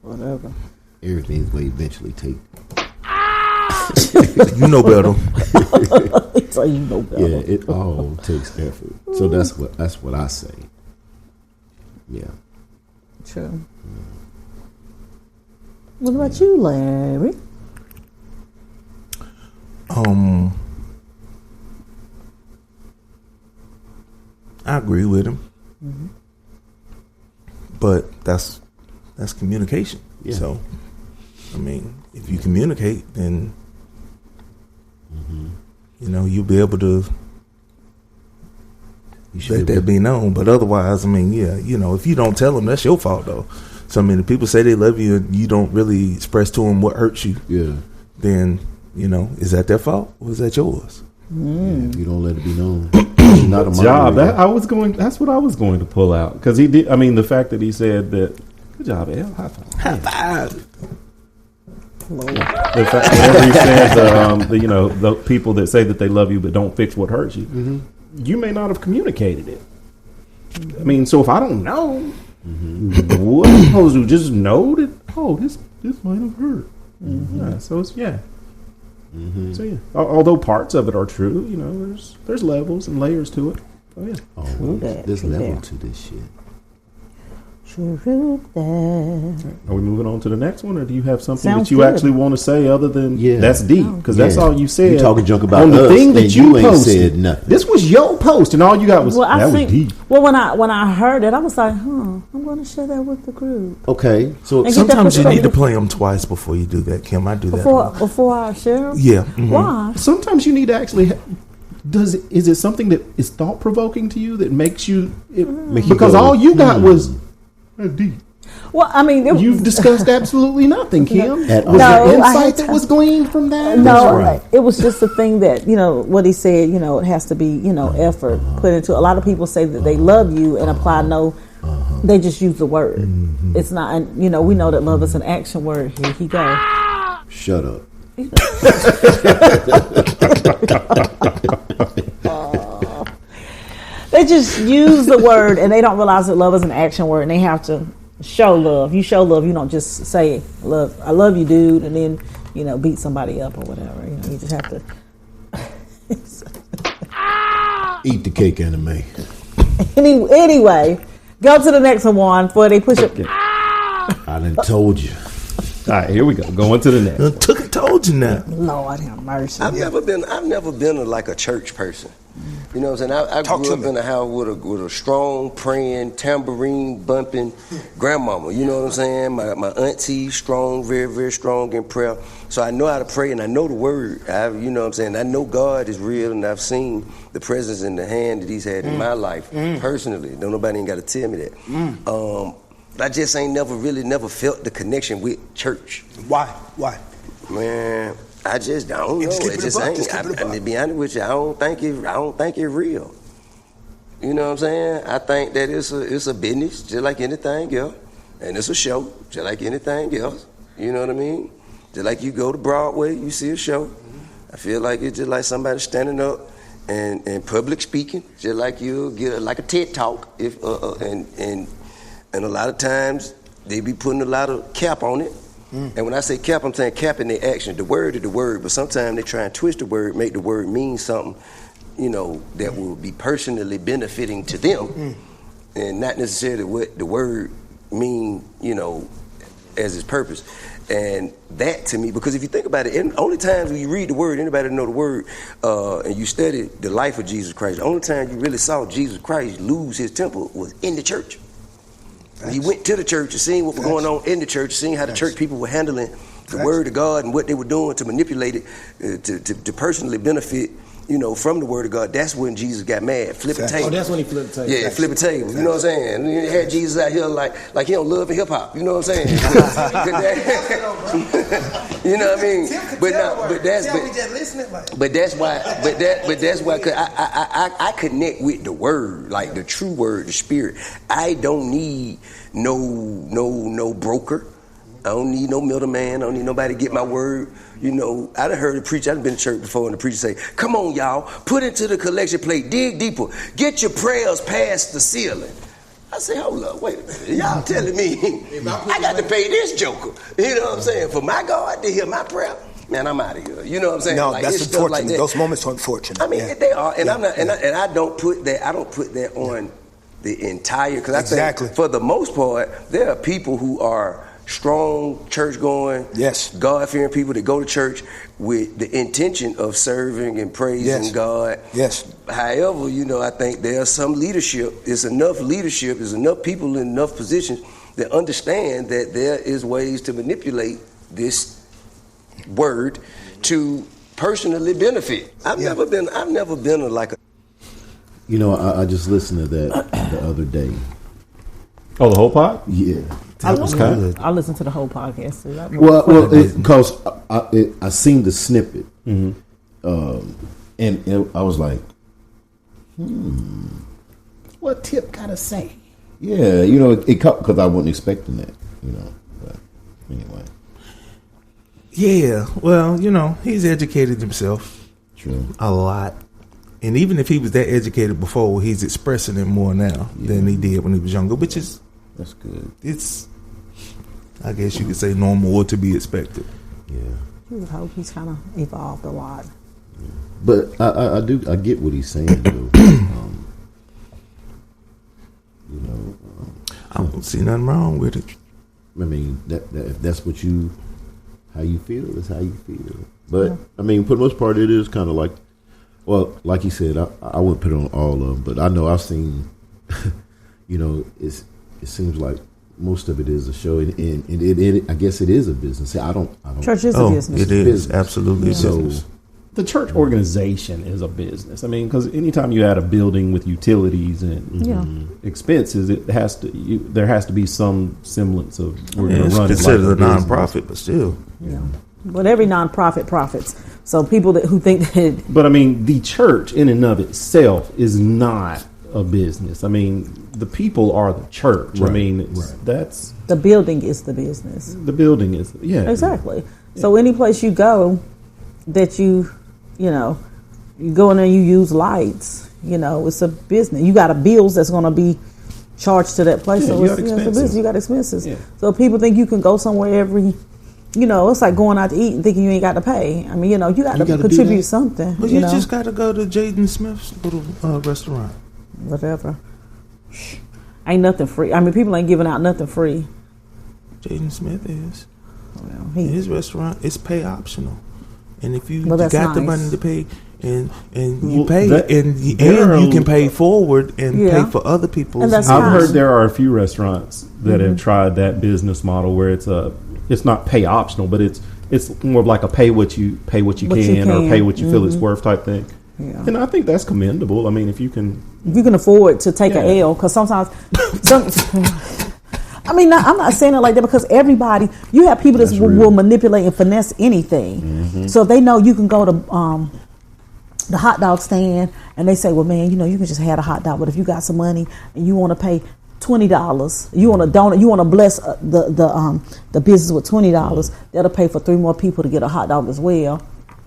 whatever. Everything's going to eventually take. You know better. So you know better. Yeah, it all takes effort. So that's what I say. Yeah. True. What about you, Larry? I agree with him. But that's communication. Yeah. So, I mean, if you communicate, then you know you'll be able to You should let be that be known. But otherwise, I mean, yeah, you know, if you don't tell them, that's your fault, though. So, I mean, if people say they love you and you don't really express to them what hurts you, Yeah. then you know, is that their fault or is that yours? Yeah, if you don't let it be known, it's not a Job. moderator. That's what I was going to pull out because he did. I mean, the fact that he said that. Good job, Al. High five. High five. Lord. Whenever he says, the people that say that they love you but don't fix what hurts you, you may not have communicated it. I mean, so if I don't know, what am I supposed to just know that? Oh, this might have hurt. Yeah, so it's So yeah, although parts of it are true, there's levels and layers to it. Oh yeah, there's level to this shit. True that. Are we moving on to the next one, or do you have something Sounds that you good. actually want to say other than that's deep? Because that's all you said. You talking junk about on the us, thing that and you ain't posted. said nothing. This was your post, and all you got was that was deep. Well, when I heard it, I was like, I'm going to share that with the group. Okay, so And get that Sometimes you need to perspective. play them twice before you do that, Kim. I do that. Before I share 'em? Yeah. Mhm. Why? Sometimes you need to actually. Is it something that is thought provoking to you that makes you? Because all you got was deep. Well, I mean, You've discussed absolutely nothing, Kim. At Was all. there No, I insight had that to- was gleaned from that? No, it was just the thing that, what he said, it has to be, effort put into it. A lot of people say that they love you and apply no, they just use the word. It's not, and, we know that love is an action word. Here he goes. Shut up. They just use the word and they don't realize that love is an action word and they have to show love. You show love. You don't just say, "Love, I love you, dude," and then, beat somebody up or whatever. You just have to. Eat the cake, anime. Anyway, go to the next one before they push it. I done told you. All right, here we go. Going to the next. Told you now. Lord have mercy. I've never been like a church person. You know what I'm saying? I grew up in a house with a strong praying, tambourine bumping grandmama. You know what I'm saying? My auntie, strong, very, very strong in prayer. So I know how to pray and I know the word. You know what I'm saying? I know God is real and I've seen the presence in the hand that he's had in my life personally. Don't nobody ain't got to tell me that. I just ain't never felt the connection with church. Why? Man, I don't know. It just ain't. I mean, to be honest with you, I don't think it's real. You know what I'm saying? I think that it's a business just like anything else, and it's a show just like anything else. You know what I mean? Just like you go to Broadway, you see a show. I feel like it's just like somebody standing up and public speaking, just like you get like a TED talk. And a lot of times they be putting a lot of cap on it. And when I say cap, I'm saying cap in their action. The word is the word, but sometimes they try and twist the word, make the word mean something, that will be personally benefiting to them, and not necessarily what the word mean, as its purpose. And that to me, because if you think about it, only times when you read the word, anybody know the word, and you study the life of Jesus Christ, the only time you really saw Jesus Christ lose his temper was in the church. He went to the church and seen what was going on in the church, seeing how the church people were handling the word of God and what they were doing to manipulate it, to personally benefit, from the word of God. That's when Jesus got mad, flip the table. Oh, that's when he flipped the table. Yeah, flip the table. You know what I'm saying? And he had Jesus out here like he don't love hip hop. You know what I'm saying? You know what I mean? But that's why. Cause I connect with the word, like the true word, the spirit. I don't need no broker. I don't need no middleman. I don't need nobody to get my word. I done heard a preacher, I've been to church before, and the preacher say, "Come on, y'all, put into the collection plate, dig deeper, get your prayers past the ceiling." I say, hold up, wait a minute. Y'all telling me I got to pay this joker. You know what I'm saying? For my God to hear my prayer. Man, I'm out of here. You know what I'm saying? No, like, that's it's stuff unfortunate. like that. Those moments are unfortunate. I mean, they are, and I'm not, and I don't put that. I don't put that on the entire. Because I think for the most part, there are people who are strong, church-going, God-fearing people that go to church with the intention of serving and praising God. Yes. However, I think there's some leadership. There's enough leadership. There's enough people in enough positions that understand that there is ways to manipulate this word to personally benefit. I've never been like a. I just listened to that the other day. Oh, the whole pod? Yeah. I listened to the whole podcast. Too. Well, because I seen the snippet, and I was like, what Tip gotta say? Yeah, it because I wasn't expecting that, But anyway, Yeah, well, he's educated himself True. a lot. And even if he was that educated before, he's expressing it more now than he did when he was younger, which is, That's good. it's, I guess you could say, normal or to be expected. Yeah. You would hope he's kind of evolved a lot. But I get what he's saying though. I don't see nothing wrong with it. I mean, that if that's how you feel, that's how you feel. But I mean, for the most part, it is kind of like, well, like you said, I wouldn't put it on all of them, but I know I've seen, it seems like most of it is a show, and it I guess it is a business. I don't. Church is a business. It is absolutely a business. The church organization is a business. I mean, because anytime you add a building with utilities and expenses, there has to be some semblance of we're going to run it considered like a business. nonprofit, but still. Yeah. But every nonprofit profits. So people who think that. But I mean, the church in and of itself is not a business. I mean, the people are the church. Right. I mean, that's The building is the business. the building is Exactly. So any place you go that you go in there and you use lights, it's a business. You got a bills that's going to be charged to that place. Yeah, so you it's got a expenses. business. You got expenses. Yeah. So people think you can go somewhere every, it's like going out to eat and thinking you ain't got to pay. I mean, you got to gotta do contribute that. something. But you just got to go to Jaden Smith's little restaurant. Whatever. Ain't nothing free. I mean, people ain't giving out nothing free. Jaden Smith is. Well, His restaurant is pay optional. And if you Well, that's got the nice. money to pay and you Well, pay that- and there are- you can pay forward and Yeah. pay for other people's. And that's I've fine. heard there are a few restaurants that have tried that business model where it's not pay optional, but it's more of like a pay what you can, What you or can. pay what you feel it's worth type thing. Yeah. And I think that's commendable. I mean, if you can, You can afford to take Yeah. an L because sometimes, I mean, I'm not saying it like that because everybody, you have people that will manipulate and finesse anything. So if they know you can go to the hot dog stand and they say, well, man, you can just have a hot dog, but if you got some money and you want to pay $20, you want to donate, you want to bless the business with $20, that'll pay for 3 more people to get a hot dog as well.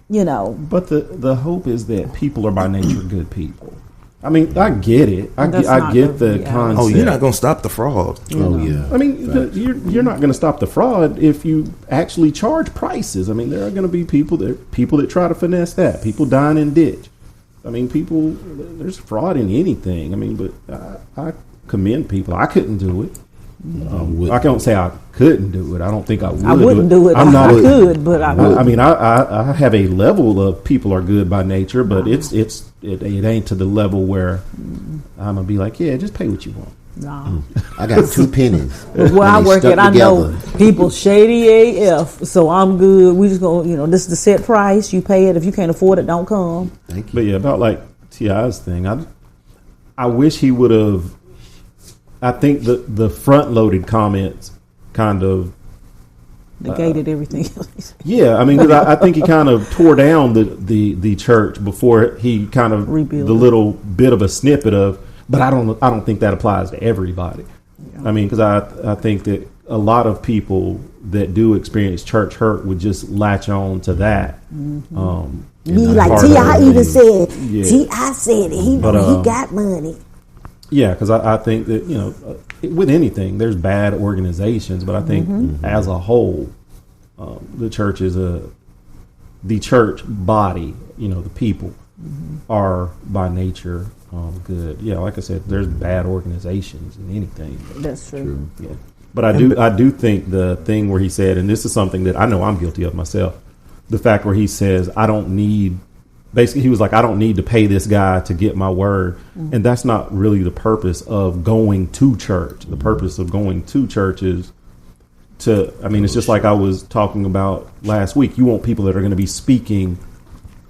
but the hope is that people are by nature good people. I mean, I get it. I That's get not the the- concept. Oh, you're not going to stop the fraud. Oh yeah. I mean, you're not going to stop the fraud if you actually charge prices. I mean, there are going to be people that try to finesse that. People dying in ditch. I mean, there's fraud in anything. I mean, but I commend people. I couldn't do it. I can't say I couldn't do it. I don't think I would. I wouldn't do it. I'm not. I could, but I wouldn't. I mean, I have a level of people are good by nature, but it ain't to the level where I'm gonna be like, yeah, just pay what you want. No. I got 2 pennies. Where I And they work stuck at, I know together. people shady AF, so I'm good. We just gonna, this is the set price. You pay it. If you can't afford it, don't come. Thank you. But yeah, about like T.I.'s thing, I wish he would have. I think the front loaded comments kind of Negated everything. yeah. I mean, 'cause I think he kind of tore down the church before he kind of Rebuilt the it. little bit of a snippet of. But I don't think that applies to everybody. I mean, because I think that a lot of people that do experience church hurt would just latch on to that. Me, like part of T.I. it. even said, Yeah. T.I. said it. He got money. Yeah, because I think that, with anything, there's bad organizations, but I think as a whole, the church is the church body, the people are by nature good. Yeah, like I said, there's bad organizations in anything. That's true. Yeah. But I do think the thing where he said, and this is something that I know I'm guilty of myself, the fact where he says, basically, he was like, I don't need to pay this guy to get my word. And that's not really the purpose of going to church. The purpose of going to church is it's just like I was talking about last week. You want people that are going to be speaking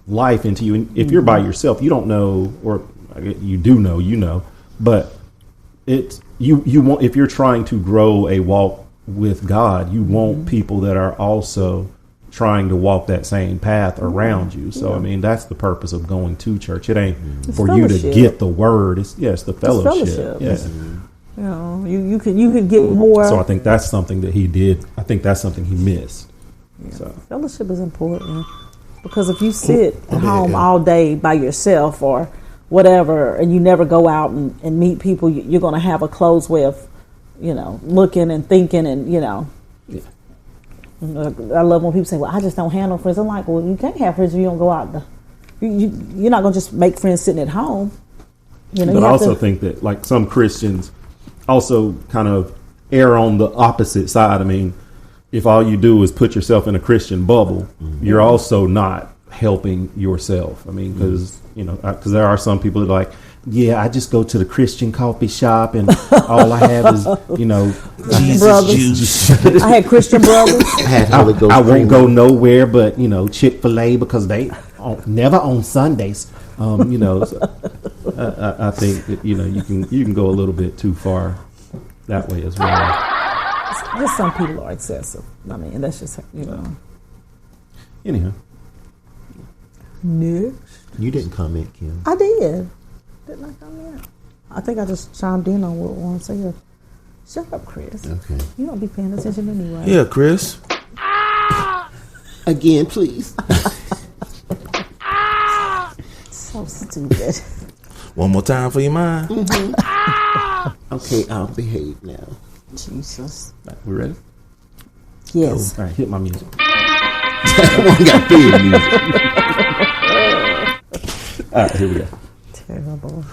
life into you. And if you're by yourself, you don't know, or you do know, but it's you want, if you're trying to grow a walk with God, you want people that are also trying to walk that same path around you. So I mean, that's the purpose of going to church. It ain't for you to fellowship. get the word. It's the fellowship. fellowship. Yeah. You can get more. So I think that's something that he did. I think that's something he missed. So Fellowship is important because if you sit at home yeah. all day by yourself or whatever, and you never go out and meet people, you're going to have a closed way of, looking and thinking and, yeah. I love when people say, well, I just don't have no friends. I'm like, well, you can't have friends if you don't go out. You're not going to just make friends sitting at home. But I also think that like some Christians also kind of err on the opposite side. I mean, if all you do is put yourself in a Christian bubble, you're also not helping yourself. I mean, because there are some people that are like, yeah, I just go to the Christian coffee shop and all I have is, Jesus juice. I had Christian brothers. I won't go nowhere but, Chick-fil-A because they never on Sundays. So, I think that, you can go a little bit too far that way as well. Just some people are excessive. I mean, that's just, Anyhow. Next. You didn't comment, Kim. I did. Didn't I comment? I think I just chimed in on what one said. Shut up, Chris. Okay. You don't be paying attention anyway. Yeah, Chris. Again, please. So stupid. One more time for your mind. Okay, I'll behave now. Jesus. Right, we ready? Yes. All right, hit my music. One got big music. All right, here we go. Terrible.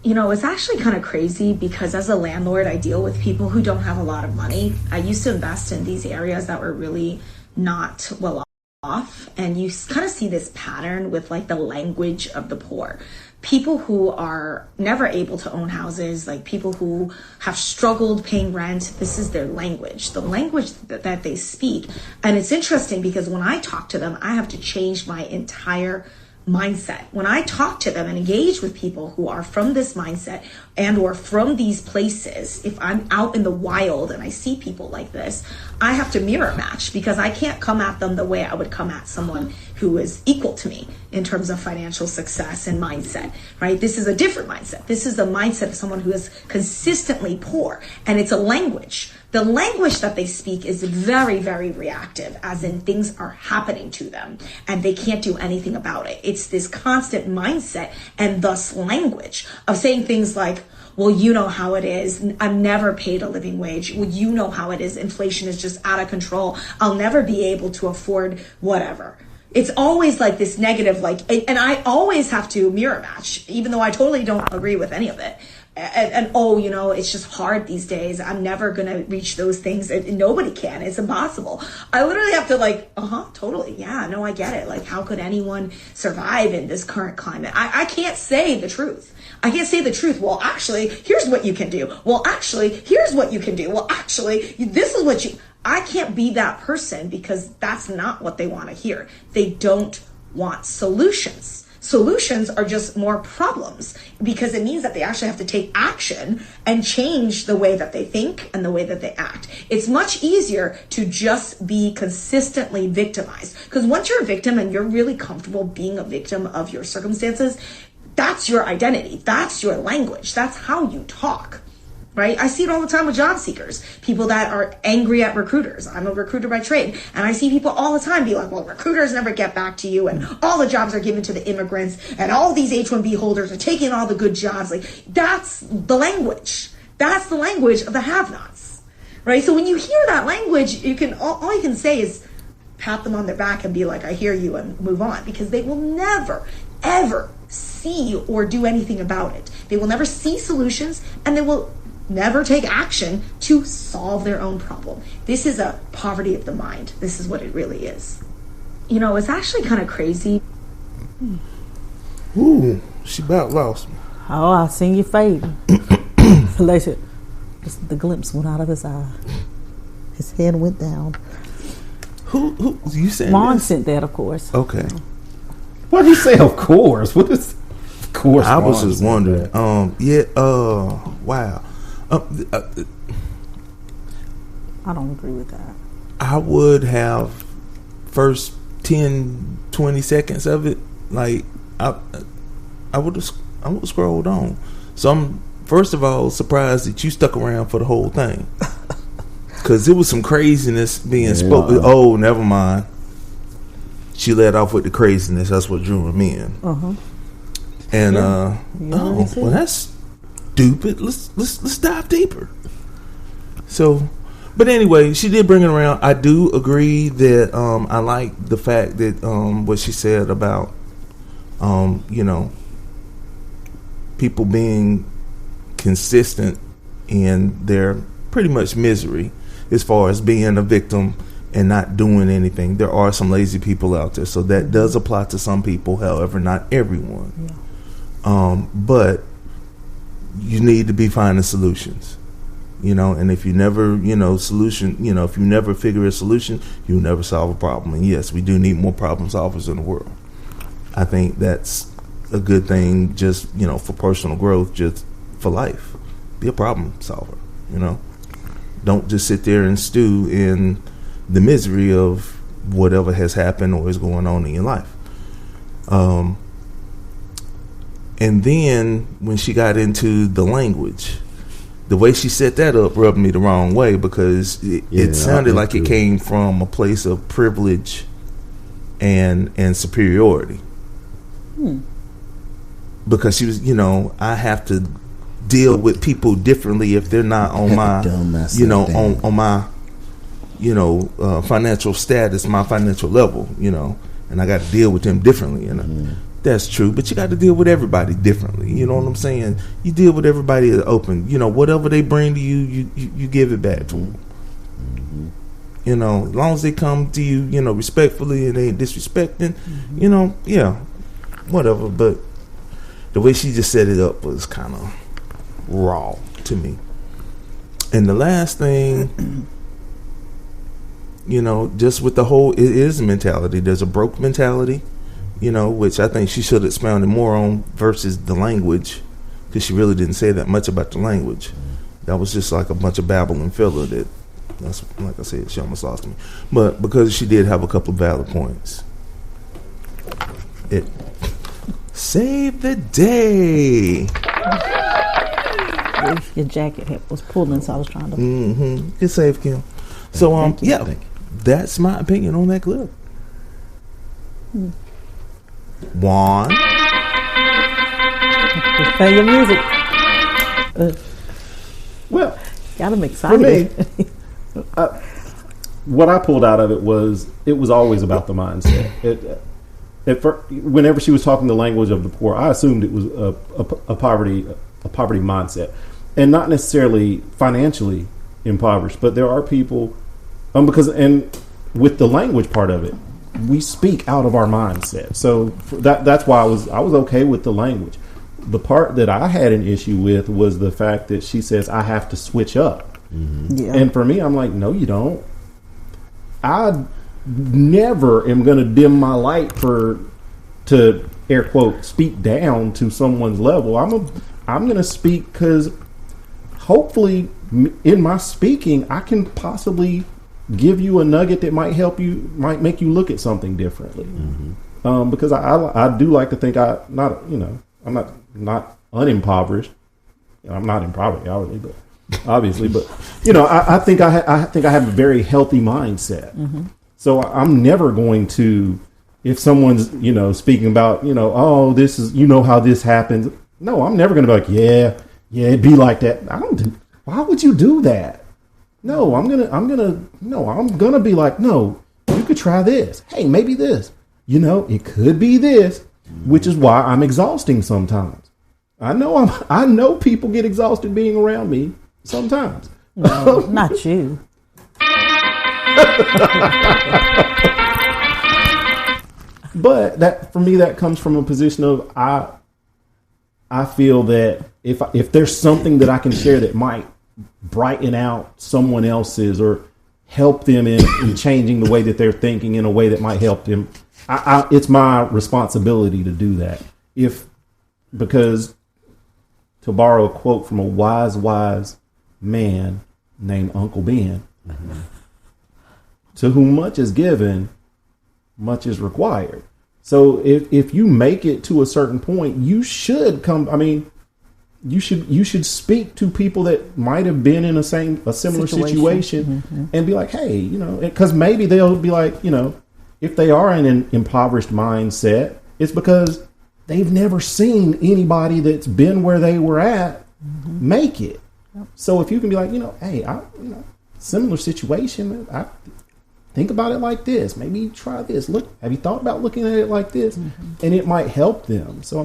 It's actually kind of crazy because as a landlord, I deal with people who don't have a lot of money. I used to invest in these areas that were really not well off. And you kind of see this pattern with like the language of the poor. People who are never able to own houses, like people who have struggled paying rent, this is their language, the language that they speak. And it's interesting because when I talk to them, I have to change my entire mindset. When I talk to them and engage with people who are from this mindset and or from these places, if I'm out in the wild and I see people like this, I have to mirror match because I can't come at them the way I would come at someone who is equal to me in terms of financial success and mindset, right? This is a different mindset. This is the mindset of someone who is consistently poor, and it's a language. The language that they speak is very, very reactive, as in things are happening to them and they can't do anything about it. It's this constant mindset and thus language of saying things like, well, you know how it is. I've never paid a living wage. Well, you know how it is. Inflation is just out of control. I'll never be able to afford whatever. It's always like this negative, and I always have to mirror match, even though I totally don't agree with any of it. And it's just hard these days. I'm never going to reach those things. Nobody can. It's impossible. I literally have to totally. Yeah, no, I get it. Like, how could anyone survive in this current climate? I can't say the truth. I can't say the truth. Well, actually, here's what you can do. Well, actually, here's what you can do. Well, actually, this is what you... I can't be that person because that's not what they want to hear. They don't want solutions. Solutions are just more problems because it means that they actually have to take action and change the way that they think and the way that they act. It's much easier to just be consistently victimized because once you're a victim and you're really comfortable being a victim of your circumstances, that's your identity. That's your language. That's how you talk. Right? I see it all the time with job seekers, people that are angry at recruiters. I'm a recruiter by trade. And I see people all the time be like, well, recruiters never get back to you. And all the jobs are given to the immigrants. And all these H-1B holders are taking all the good jobs. Like, that's the language. That's the language of the have-nots. Right? So when you hear that language, all you can say is pat them on their back and be like, I hear you, and move on. Because they will never, ever see or do anything about it. They will never see solutions, and they will never take action to solve their own problem. This is a poverty of the mind. This is what it really is. It's actually kind of crazy. Ooh, she about lost me. Oh, I seen your fade. Felicia, the glimpse went out of his eye. His head went down. Who you said? Vaughn sent that, of course. Okay. What did he say? Of course. What is? Of course. I was just wondering. Wow. I don't agree with that. I would have first 10, 20 seconds of it. Like I would have scrolled on. So I'm first of all surprised that you stuck around for the whole thing. Because there was some craziness being spoken. Oh, never mind. She led off with the craziness. That's what drew him in. And well, that's stupid. Let's dive deeper. So, but anyway, she did bring it around. I do agree that I like the fact that what she said about people being consistent in their pretty much misery as far as being a victim and not doing anything. There are some lazy people out there, so that does apply to some people, however not everyone. But you need to be finding solutions, and if you never if you never figure a solution, you'll never solve a problem. And yes, we do need more problem solvers in the world. I think that's a good thing, just for personal growth, just for life. Be a problem solver. Don't just sit there and stew in the misery of whatever has happened or is going on in your life. And then when she got into the language, the way she set that up rubbed me the wrong way, because it sounded like it came from a place of privilege and superiority. Because she was, I have to deal with people differently if they're not on my, on my, financial status, my financial level, and I got to deal with them differently. That's true, but you got to deal with everybody differently. You know what I'm saying? You deal with everybody open. Whatever they bring to you, you give it back to them. As long as they come to you, respectfully and they ain't disrespecting, whatever. But the way she just set it up was kind of raw to me. And the last thing, just with the whole, it is a mentality. There's a broke mentality, which I think she should have expounded more on versus the language, because she really didn't say that much about the language. That was just like a bunch of babbling filler that's, like I said, she almost lost me. But because she did have a couple of valid points, it saved the day. Your jacket was pulling, so I was trying to. Good save, Kim. So that's my opinion on that clip. Juan, play your music. Well, got him excited. For me, what I pulled out of it was always about the mindset. Whenever she was talking the language of the poor, I assumed it was a poverty mindset, and not necessarily financially impoverished. But there are people, and with the language part of it, we speak out of our mindset. So that's why I was okay with the language. The part that I had an issue with was the fact that she says I have to switch up. And for me, I'm like, no, you don't. I never am going to dim my light to air quote speak down to someone's level. I'm going to speak because hopefully in my speaking I can possibly give you a nugget that might make you look at something differently. Because I do like to think I'm not unimpoverished. I'm not in poverty, obviously, but I think I have a very healthy mindset. So I'm never going to, if someone's speaking about oh, this is how this happens. No, I'm never going to be like it'd be like that. Why would you do that? No, I'm gonna be like, no, you could try this. Hey, maybe this. It could be this, which is why I'm exhausting sometimes. I know people get exhausted being around me sometimes. No, not you. But that for me, that comes from a position of I feel that if there's something that I can share that might brighten out someone else's or help them in changing the way that they're thinking in a way that might help them, it's my responsibility to do that. Because to borrow a quote from a wise man named Uncle Ben, to whom much is given, much is required. So if you make it to a certain point, you should come. I mean, you should speak to people that might have been in a similar situation and be like, hey, because maybe they'll be like, if they are in an impoverished mindset, it's because they've never seen anybody that's been where they were at make it. Yep. So if you can be like, hey, similar situation, I think about it like this. Maybe try this. Look, have you thought about looking at it like this? And it might help them. So I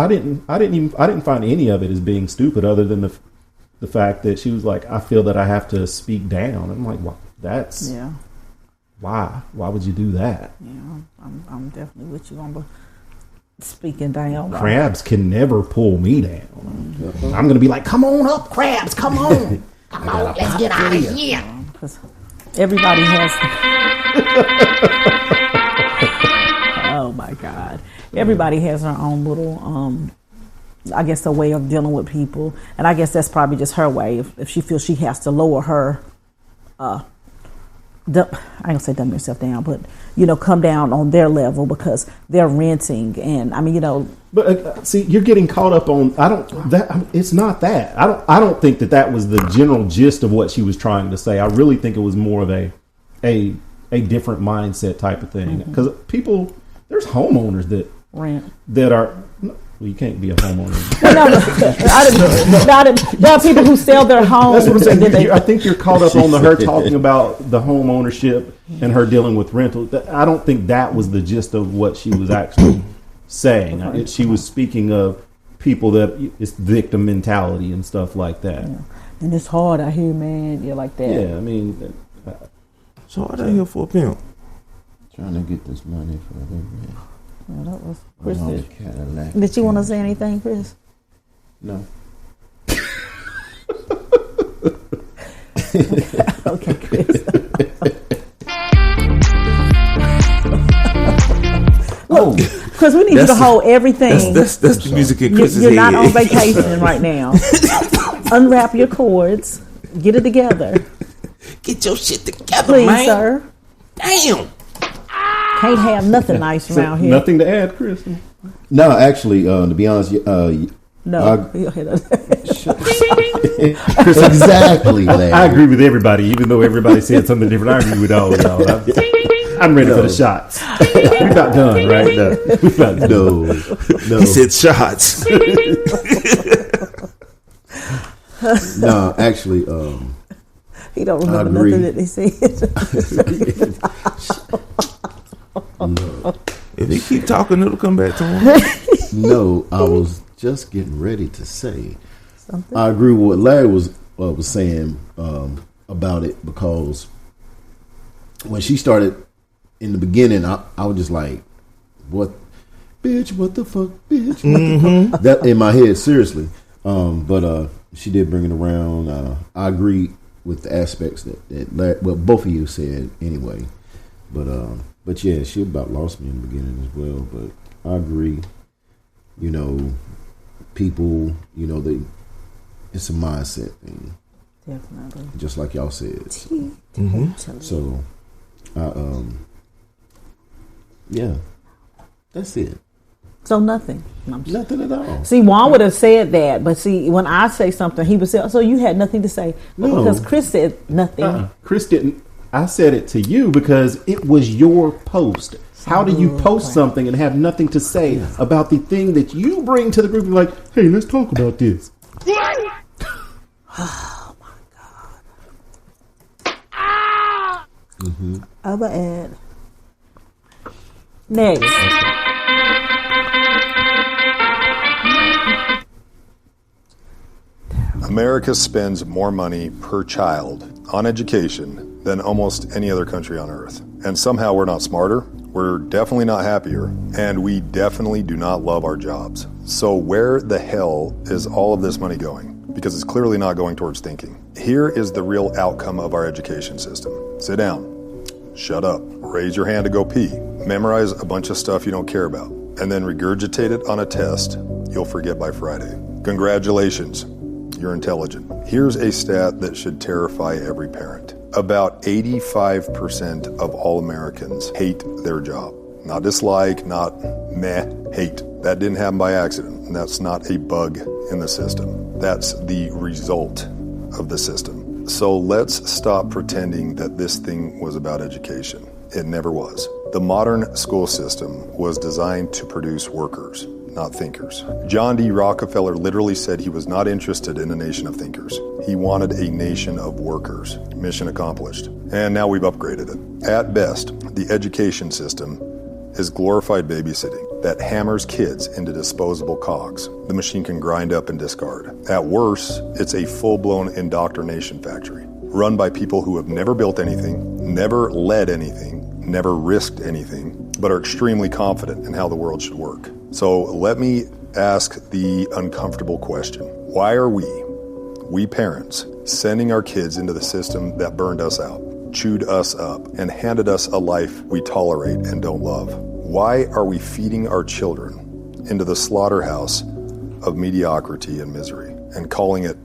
didn't find any of it as being stupid, other than the fact that she was like, I feel that I have to speak down. I'm like, well, that's why would you do that? Yeah, I'm definitely with you on the speaking down. Crabs can never pull me down. I'm gonna be like, come on up, Crabs, come on. Come on, let's get out of here. Because everybody has oh my God. Everybody has their own little I guess a way of dealing with people. And I guess that's probably just her way. If she feels she has to lower her I ain't gonna say dumb yourself down, but come down on their level because they're renting, and I mean, But see, you're getting caught up on. It's not that. I don't think that was the general gist of what she was trying to say. I really think it was more of a different mindset type of thing. Because there's homeowners that rent that are. Well, you can't be a homeowner. There are people who sell their homes. That's what I'm saying. I think you're caught up on her talking about the home ownership and her dealing with rental. I don't think that was the gist of what she was actually saying. She was speaking of people that it's victim mentality and stuff like that. Yeah. And it's hard out here, man. You're like that. Yeah, I mean, it's hard out here for a pimp. Trying to get this money for them, man. Well, that was Chris. Did you want to say anything, Chris? No. Okay, Chris. Look, Chris, we need you to hold everything. That's the music in Chris's You're head. not on vacation right now. Unwrap your cords. Get it together. Get your shit together, please, man. Sir. Damn. Can't have nothing nice around here. Nothing to add, Chris? No, actually, to be honest, no. Chris, exactly. I agree with everybody, even though everybody said something different. I agree with all of y'all. I'm ready for the shots. We're not done, right? No. He said shots. No, actually, he don't remember nothing that they said. No. If he keep talking, it'll come back to him. No, I was just getting ready to say something. I agree with what Larry was saying about it, because when she started in the beginning, I was just like, "What, bitch? What the fuck, bitch?" What the fuck? That in my head, seriously. But she did bring it around. I agree with the aspects that Larry, well, both of you said anyway. But yeah, she about lost me in the beginning as well. But I agree. People, it's a mindset thing. Definitely. Just like y'all said. So, yeah, that's it. So nothing. Nothing at all. See, Juan would have said that, but see, when I say something, he would say, "So you had nothing to say?" No, because Chris said nothing. Chris didn't. I said it to you because it was your post. How do you post something and have nothing to say about the thing that you bring to the group? You're like, hey, let's talk about this. Oh my God. Other ad. Next. America spends more money per child on education than almost any other country on earth. And somehow we're not smarter, we're definitely not happier, and we definitely do not love our jobs. So where the hell is all of this money going? Because it's clearly not going towards thinking. Here is the real outcome of our education system. Sit down, shut up, raise your hand to go pee, memorize a bunch of stuff you don't care about, and then regurgitate it on a test you'll forget by Friday. Congratulations. You're intelligent. Here's a stat that should terrify every parent. About 85% of all Americans hate their job. Not dislike, not meh, hate. That didn't happen by accident, and that's not a bug in the system. That's the result of the system. So let's stop pretending that this thing was about education. It never was. The modern school system was designed to produce workers, not thinkers. John D. Rockefeller literally said he was not interested in a nation of thinkers. He wanted a nation of workers. Mission accomplished. And now we've upgraded it. At best, the education system is glorified babysitting that hammers kids into disposable cogs the machine can grind up and discard. At worst, it's a full-blown indoctrination factory, run by people who have never built anything, never led anything, never risked anything, but are extremely confident in how the world should work. So let me ask the uncomfortable question. Why are we parents, sending our kids into the system that burned us out, chewed us up, and handed us a life we tolerate and don't love? Why are we feeding our children into the slaughterhouse of mediocrity and misery and calling it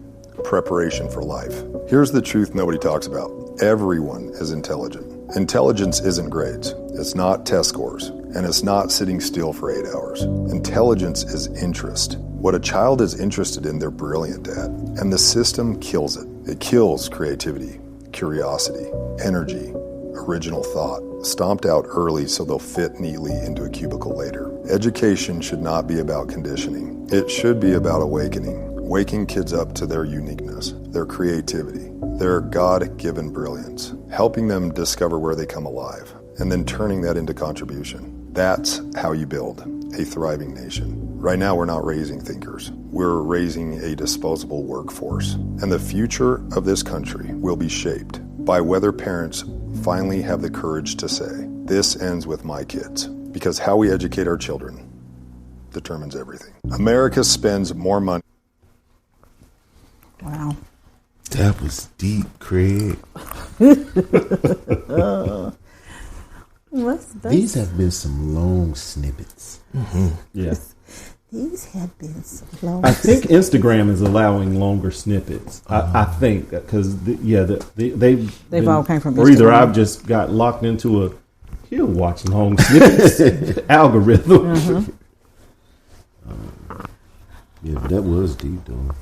preparation for life? Here's the truth nobody talks about. Everyone is intelligent. Intelligence isn't grades. It's not test scores. And it's not sitting still for 8 hours. Intelligence is interest. What a child is interested in, they're brilliant at. And the system kills it. It kills creativity, curiosity, energy, original thought, stomped out early so they'll fit neatly into a cubicle later. Education should not be about conditioning. It should be about awakening, waking kids up to their uniqueness, their creativity, their God-given brilliance, helping them discover where they come alive, and then turning that into contribution. That's how you build a thriving nation. Right now, we're not raising thinkers. We're raising a disposable workforce. And the future of this country will be shaped by whether parents finally have the courage to say, this ends with my kids. Because how we educate our children determines everything. America spends more money. Wow. That was deep, Craig. These have been some long snippets. Mm-hmm. Yeah. These have been some long I think Instagram is allowing longer snippets. I think because they've all came from or either Instagram. I've just got locked into a he'll watch long snippets algorithm. Mm-hmm. Yeah, but that was deep though.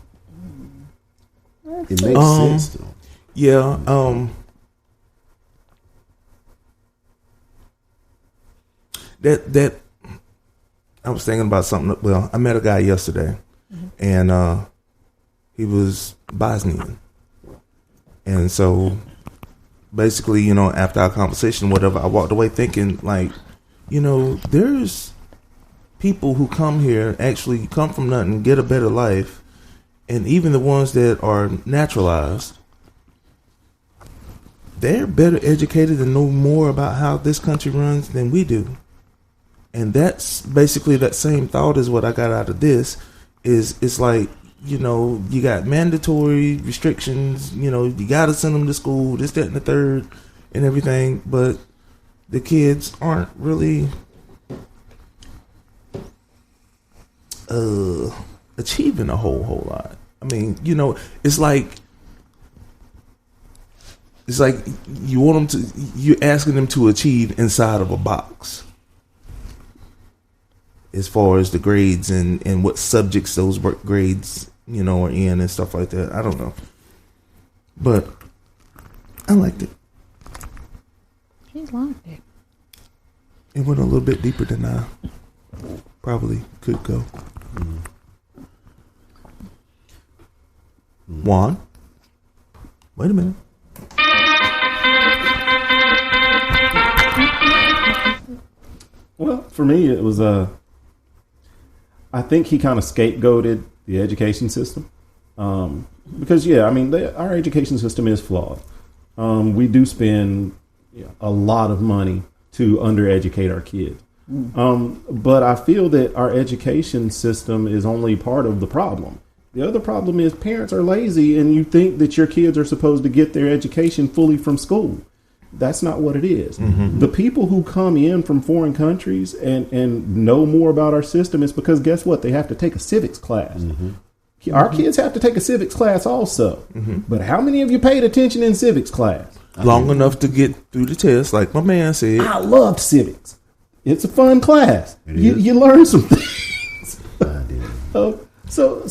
It makes sense though. Yeah. That I was thinking about something. Well, I met a guy yesterday, and he was Bosnian, and so basically, after our conversation, whatever, I walked away thinking, like, there's people who come here actually come from nothing, get a better life, and even the ones that are naturalized, they're better educated and know more about how this country runs than we do. And that's basically that same thought is what I got out of this. It's like, you got mandatory restrictions, you got to send them to school, this, that, and the third, and everything. But the kids aren't really achieving a whole lot. I mean, it's like you want them to, you're asking them to achieve inside of a box. As far as the grades and what subjects those grades, are in and stuff like that. I don't know. But I liked it. He's liked it. It went a little bit deeper than I probably could go. Juan? Wait a minute. Well, for me, it was I think he kind of scapegoated the education system because, our education system is flawed. We do spend a lot of money to undereducate our kids. But I feel that our education system is only part of the problem. The other problem is parents are lazy and you think that your kids are supposed to get their education fully from school. That's not what it is. Mm-hmm. The people who come in from foreign countries and know more about our system is because guess what? They have to take a civics class. Mm-hmm. Our kids have to take a civics class also. Mm-hmm. But how many of you paid attention in civics class? Long enough to get through the test, like my man said. I loved civics. It's a fun class. You learn some things. So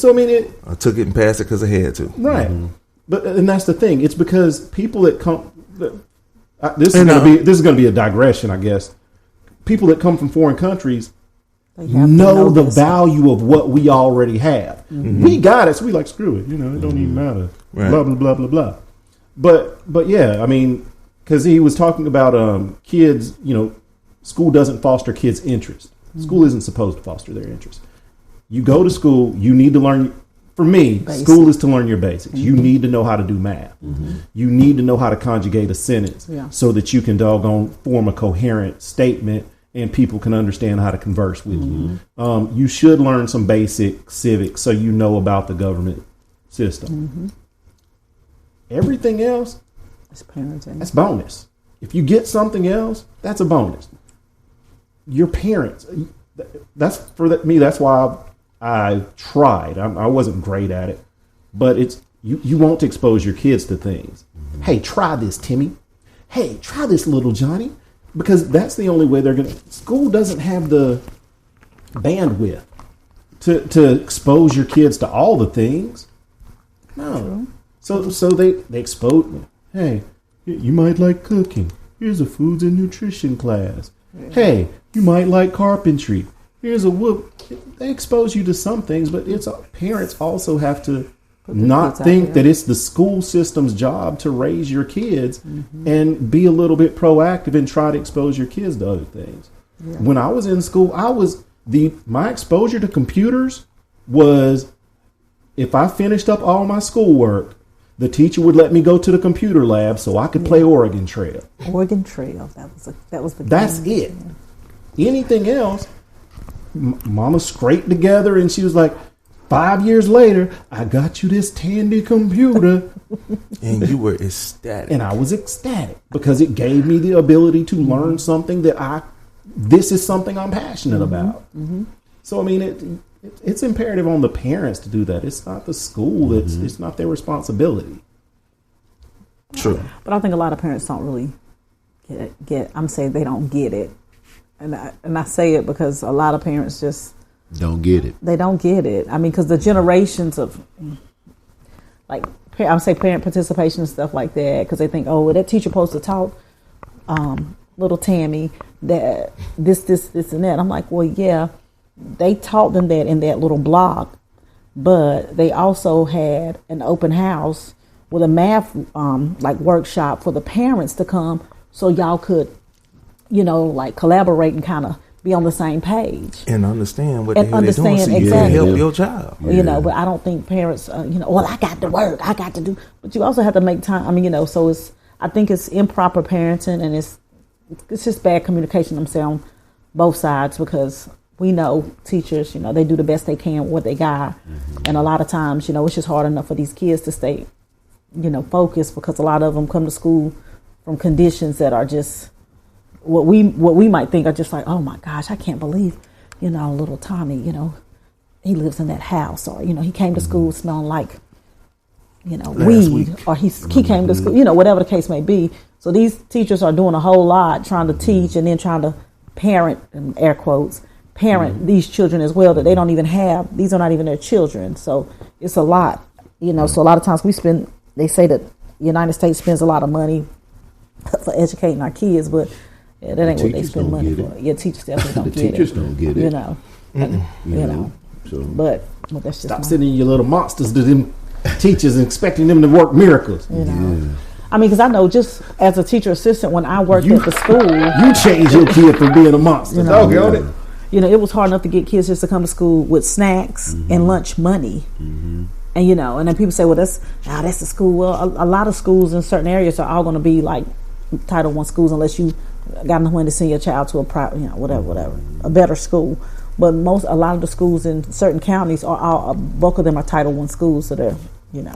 I mean, I took it and passed it because I had to. Right. But and that's the thing. It's because people that come. This is going to be a digression, I guess. People that come from foreign countries know the value of what we already have. We got it, so we like screw it. It don't even matter. Right. Blah blah blah blah blah. But yeah, I mean, because he was talking about kids. School doesn't foster kids' interest. School isn't supposed to foster their interest. You go to school, you need to learn. For me, school is to learn your basics. You need to know how to do math. You need to know how to conjugate a sentence so that you can doggone form a coherent statement and people can understand how to converse with you. You should learn some basic civics so you know about the government system. Everything else, it's parenting. That's bonus. If you get something else, that's a bonus. Your parents, that's me. That's why I tried. I wasn't great at it, but it's you want to expose your kids to things. Hey, try this, Timmy. Hey, try this, little Johnny, because that's the only way they're gonna. School doesn't have the bandwidth to expose your kids to all the things. No, so they expose. Hey, you might like cooking. Here's a foods and nutrition class. Hey, you might like carpentry. Here's a whoop. They expose you to some things, but parents also have to not think that it's the school system's job to raise your kids and be a little bit proactive and try to expose your kids to other things. Yeah. When I was in school, my exposure to computers was if I finished up all my schoolwork, the teacher would let me go to the computer lab so I could play Oregon Trail. Oregon Trail, that was the game. That's it. Anything else, Mama scraped together and she was like, 5 years later, I got you this Tandy computer. And you were ecstatic. And I was ecstatic because it gave me the ability to learn something that this is something I'm passionate about. So, I mean, it's imperative on the parents to do that. It's not the school. It's not their responsibility. True. But I think a lot of parents don't really get I'm saying they don't get it. And I say it because a lot of parents just don't get it. They don't get it. I mean, because the generations of, like, I would say parent participation and stuff like that, because they think, oh, well, that teacher supposed to taught little Tammy that this, and that. I'm like, well, yeah, they taught them that in that little block, but they also had an open house with a math workshop for the parents to come so y'all could, like collaborate and kind of be on the same page and understand what the hell they're doing so you can help your child. But I don't think parents, well, I got to work, I got to do, but you also have to make time. I mean, so I think it's improper parenting and it's just bad communication. I'm saying on both sides because we know teachers, they do the best they can with what they got, and a lot of times, it's just hard enough for these kids to stay, focused because a lot of them come to school from conditions that are just. What we might think are just like, oh my gosh, I can't believe, little Tommy, he lives in that house, or he came to school smelling like, weed, or he came to school, whatever the case may be. So these teachers are doing a whole lot trying to teach and then trying to parent, in air quotes, these children as well that they don't even have. These are not even their children. So it's a lot, So a lot of times they say that the United States spends a lot of money for educating our kids, but that ain't what they spend money for. Yeah, teachers definitely don't get it. The teachers don't get it. So, but that's just stop sending your little monsters to them teachers and expecting them to work miracles. I mean, because I know just as a teacher assistant when I worked at the school, you changed your kid from being a monster. It was hard enough to get kids just to come to school with snacks and lunch money. And and then people say, well, that's the school. Well, a lot of schools in certain areas are all going to be like Title I schools unless you got enough money to send your child to a private, whatever, a better school. But a lot of the schools in certain counties a bulk of them are Title I schools, so they're, in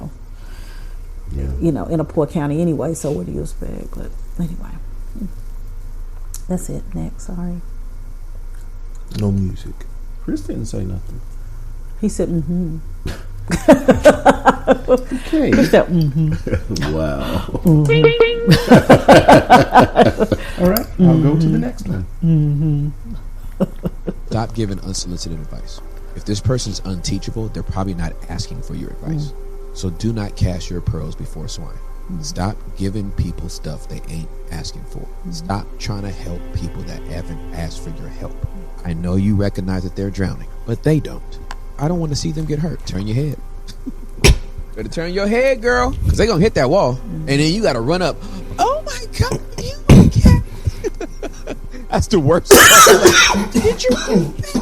a poor county anyway. So what do you expect? But anyway, that's it. Next, sorry. No music. Chris didn't say nothing. He said, Okay. Chris said, Wow. All right, I'll go to the next one. Stop giving unsolicited advice. If this person's unteachable, they're probably not asking for your advice. So do not cast your pearls before swine. Stop giving people stuff they ain't asking for. Stop trying to help people that haven't asked for your help. I know you recognize that they're drowning, but they don't. I don't want to see them get hurt. Turn your head. Better turn your head, girl, because they're going to hit that wall. And then you got to run up. Oh, my God. You can't. That's the worst. Did you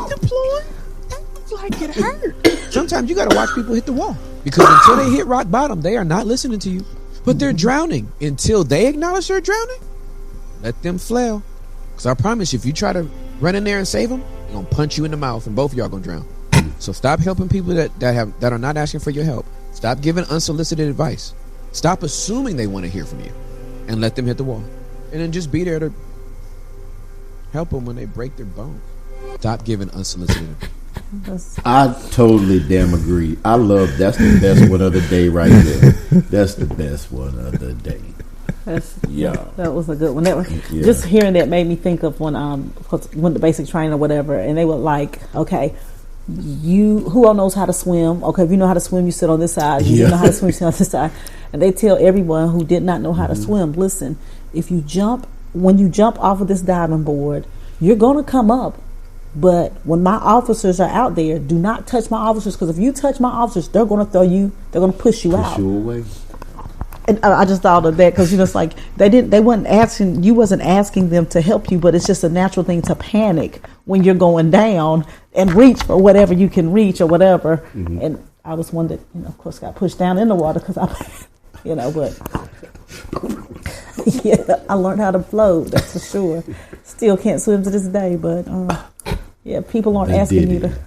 deploy? That looks like it hurt. Sometimes you got to watch people hit the wall, because until they hit rock bottom, they are not listening to you. But they're drowning. Until they acknowledge they're drowning, let them flail. Because I promise you, if you try to run in there and save them, they're going to punch you in the mouth, and both of y'all going to drown. So stop helping people that are not asking for your help. Stop giving unsolicited advice. Stop assuming they want to hear from you, and let them hit the wall. And then just be there to help them when they break their bones. Stop giving unsolicited advice. I totally damn agree. I love that's the best one of the day right there. That's the best one of the day. That was a good one. Just hearing that made me think of when the basic training or whatever, and they were like, okay, who all knows how to swim? Okay, if you know how to swim, you sit on this side. If you know how to swim, you sit on this side. And they tell everyone who did not know how to swim, listen, when you jump off of this diving board, you're going to come up. But when my officers are out there, do not touch my officers, because if you touch my officers, they're going to throw you. They're going to push you out. Push you away. And I just thought of that because it's like they wasn't asking, you wasn't asking them to help you, but it's just a natural thing to panic when you're going down and reach for whatever you can reach or whatever. And I was one that, of course, got pushed down in the water because but I learned how to float. That's for sure. Still can't swim to this day, but people aren't asking you to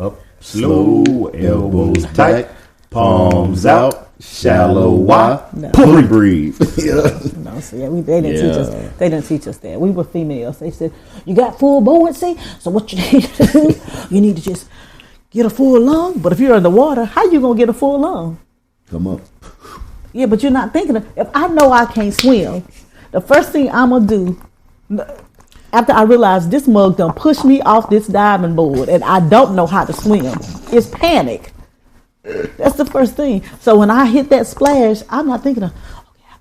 up, slow, elbows back, palms out. Shallow Y, pull and breathe. They didn't teach us. They didn't teach us that. We were females. They said, you got full buoyancy, so what you need to do, you need to just get a full lung. But if you're in the water, how you gonna get a full lung? Come up. Yeah, but you're not thinking if I know I can't swim, the first thing I'm gonna do after I realize this mug done pushed me off this diving board and I don't know how to swim is panic. That's the first thing. So when I hit that splash, I'm not thinking of,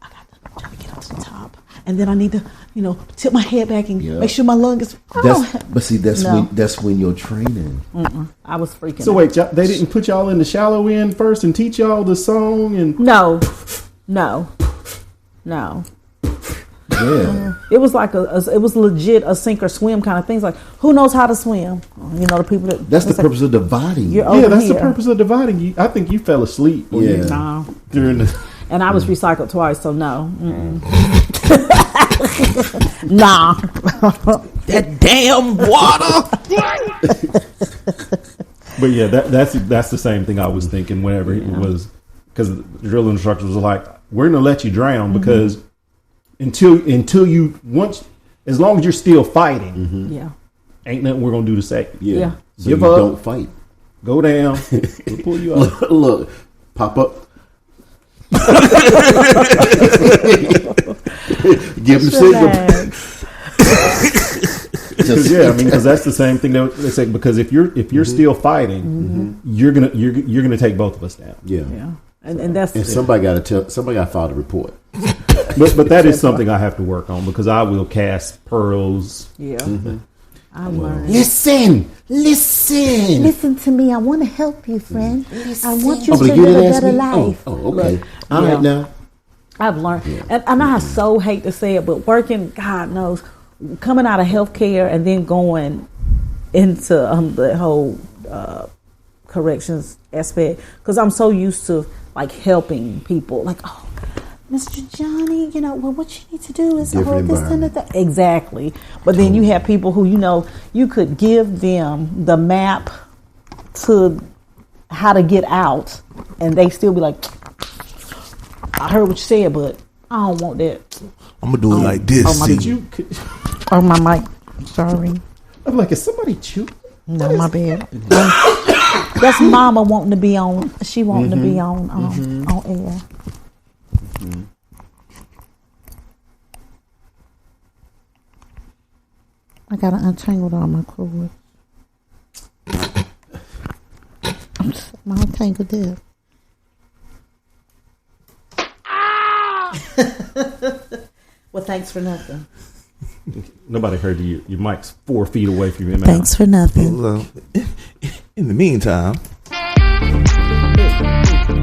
I got to get up to the top, and then I need to, tip my head back and make sure my lung is. That's when you're training. I was freaking. So wait, they didn't put y'all in the shallow end first and teach y'all the song and no. Yeah. It was like it was legit a sink or swim kind of things. Like, who knows how to swim? The people that. That's the purpose of dividing. That's the purpose of dividing. I think you fell asleep. During the. And I was recycled twice, so no. Nah. That damn water. But yeah, that's the same thing I was thinking whenever it was, because the drill instructors was like, "We're gonna let you drown because." Until you as long as you're still fighting, ain't nothing we're gonna do to save you. Yeah. So give up. Don't fight. Go down. We'll pull you up. Look, pop up. Give them signal. Because that's the same thing they say. Because if you're still fighting, you're gonna take both of us down. Yeah. And that's somebody got to file the report. But that is something I have to work on, because I will cast pearls. Yeah. I learned. Listen to me. I want to help you, friend. I want you to live a better life. Okay. Look, all right now. I've learned, and I so hate to say it, but working, God knows, coming out of healthcare and then going into the whole corrections aspect, because I'm so used to like helping people, like, oh, Mr. Johnny, what you need to do is hold this and that. Exactly. But then you have people who, you could give them the map to how to get out, and they still be like, I heard what you said, but I don't want that. I'm going to do it like this. Oh, my mic. Sorry. I'm like, is somebody chewing? No, my bad. That's Mama wanting to be on. She wanting to be on air. I gotta untangle all my cords. My tangle there. Well, thanks for nothing. Nobody heard you. Your mic's 4 feet away from your mouth. Thanks for nothing. Well, in the meantime,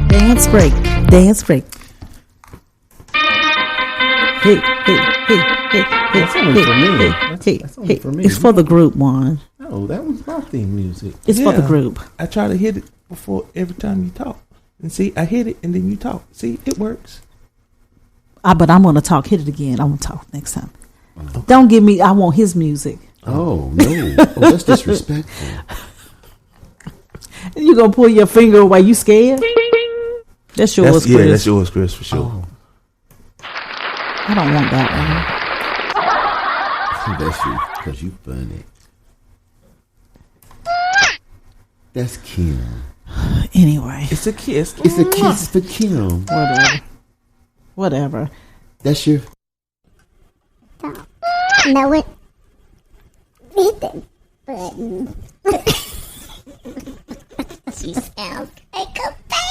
dance break. Dance break. Hey, hey, hey, hey, hey. That's only for me. That's only for me. It's for the group, Juan. No, that was my theme music. It's for the group. I try to hit it before every time you talk. And see, I hit it and then you talk. See, it works. But I'm going to talk. Hit it again. I'm going to talk next time. Don't give me, I want his music. Oh, no. Oh, that's disrespectful. You going to pull your finger away. You scared? That's yours, Chris. Yeah, that's yours, Chris, for sure. Oh. I don't want that one. That's you, because you funny. That's Kim. Anyway. It's a kiss. It's a kiss for Kim. Whatever. That's your... No, it. Hit the button. She sounds like a baby.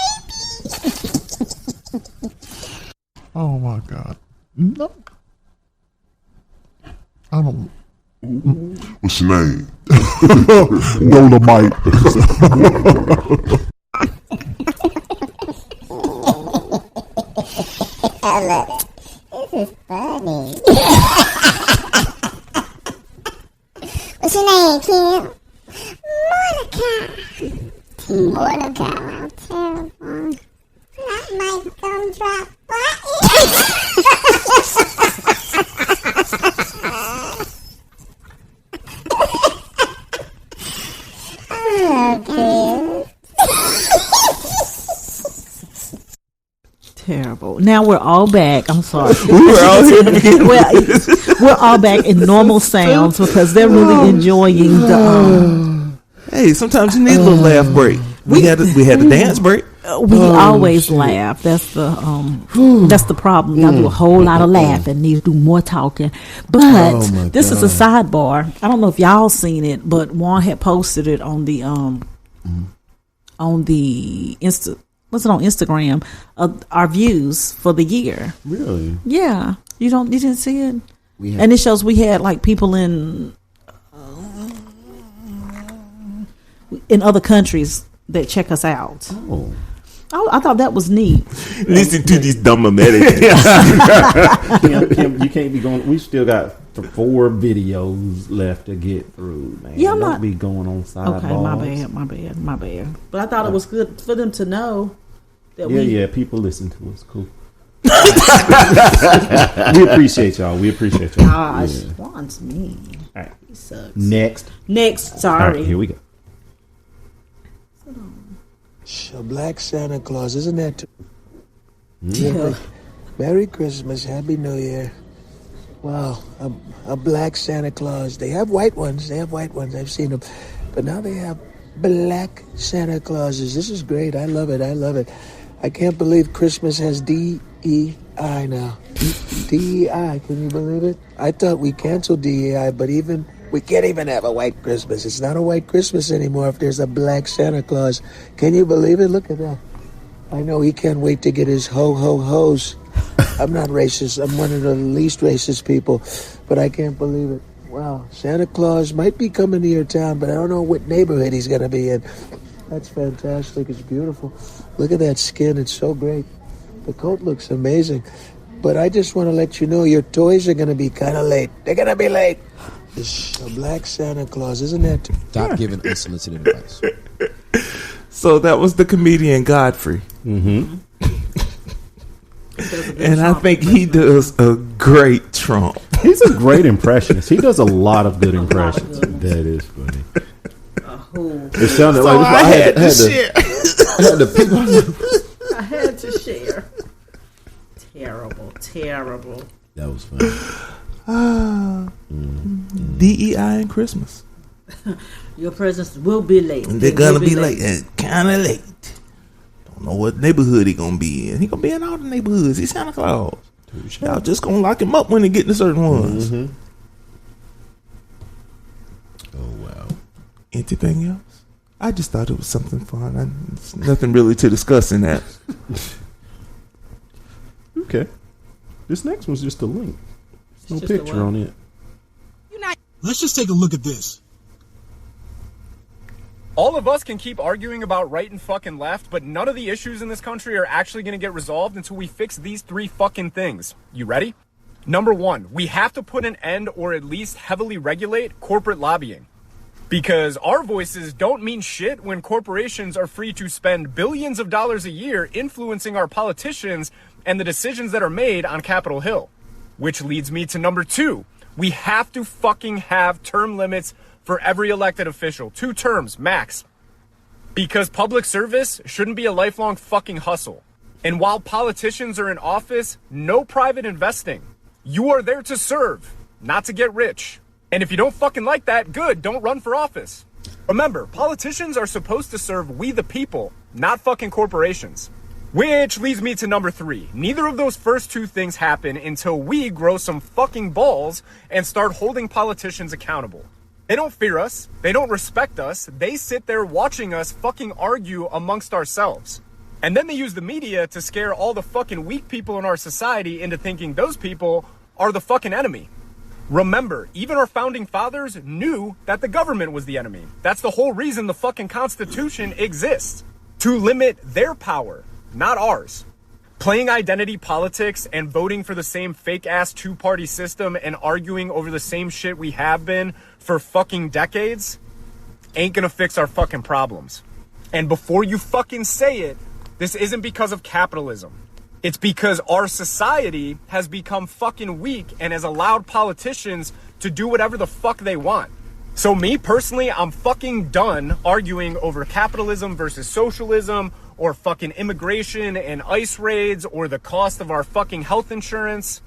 Oh my God. No. I don't. What's your name? Dolomite. Ella, this is funny. What's your name, Kim? Mordecai. I'm terrible. Not my gumdrop. Terrible. Now we're all back. I'm sorry. We're all here to begin with. We're all back in normal sounds because they're really enjoying the. Hey, sometimes you need a little laugh break. We had a dance break. We always laugh. That's the problem. Y'all do a whole lot of laughing. Need to do more talking. But this is a sidebar. I don't know if y'all seen it, but Juan had posted it on the what's it on Instagram? Our views for the year. Really? Yeah. You didn't see it? And it shows we had like people in other countries that check us out. Oh, I thought that was neat. Listen to these dumb Americans. Kim, you can't be going. We still got 4 videos left to get through, man. Yeah, Don't be going on sidebars. Okay, my bad. But I thought it was good for them to know that people listen to us. Cool. We appreciate y'all. Gosh, Juan's mean. All right. He sucks. Next. Sorry. All right, here we go. A black Santa Claus, isn't that? Yeah. Merry Christmas, Happy New Year. Wow, a black Santa Claus. They have white ones. I've seen them, but now they have black Santa Clauses. This is great. I love it. I can't believe Christmas has DEI now. DEI. Can you believe it? I thought we canceled DEI, but we can't even have a white Christmas. It's not a white Christmas anymore if there's a black Santa Claus. Can you believe it? Look at that. I know he can't wait to get his ho-ho-hos. I'm not racist. I'm one of the least racist people, but I can't believe it. Wow, Santa Claus might be coming to your town, but I don't know what neighborhood he's going to be in. That's fantastic. It's beautiful. Look at that skin. It's so great. The coat looks amazing. But I just want to let you know your toys are going to be kind of late. They're going to be late. It's a black Santa Claus, isn't it? Stop giving unsolicited advice. So that was the comedian Godfrey. Mm-hmm. And I think he does a great Trump. He's a great impressionist. He does a lot of good impressions. That is funny. It sounded like I had to share. I had to share. Terrible. That was funny. DEI and Christmas. Your presents will be late. And they're gonna be late. Kind of late. Don't know what neighborhood he gonna be in. He gonna be in all the neighborhoods. He's Santa Claus. Y'all just gonna lock him up when he get to certain ones. Oh wow. Anything else? I just thought it was something fun. It's nothing really to discuss in that. Okay. This next one's just a link. There's no just a picture what? on it. Let's just take a look at this. All of us can keep arguing about right and fucking left, but none of the issues in this country are actually going to get resolved until we fix these 3 fucking things. You ready? Number 1, we have to put an end or at least heavily regulate corporate lobbying. Because our voices don't mean shit when corporations are free to spend billions of dollars a year influencing our politicians and the decisions that are made on Capitol Hill. Which leads me to number 2. We have to fucking have term limits for every elected official. 2 terms, max. Because public service shouldn't be a lifelong fucking hustle. And while politicians are in office, no private investing. You are there to serve, not to get rich. And if you don't fucking like that, good, don't run for office. Remember, politicians are supposed to serve we the people, not fucking corporations. Which leads me to number 3. Neither of those first 2 things happen until we grow some fucking balls and start holding politicians accountable. They don't fear us. They don't respect us. They sit there watching us fucking argue amongst ourselves. And then they use the media to scare all the fucking weak people in our society into thinking those people are the fucking enemy. Remember, even our founding fathers knew that the government was the enemy. That's the whole reason the fucking Constitution exists. To limit their power, not ours. Playing identity politics and voting for the same fake-ass 2-party system and arguing over the same shit we have been for fucking decades ain't gonna fix our fucking problems. And before you fucking say it, this isn't because of capitalism. It's because our society has become fucking weak and has allowed politicians to do whatever the fuck they want. So me personally, I'm fucking done arguing over capitalism versus socialism or fucking immigration and ICE raids or the cost of our fucking health insurance.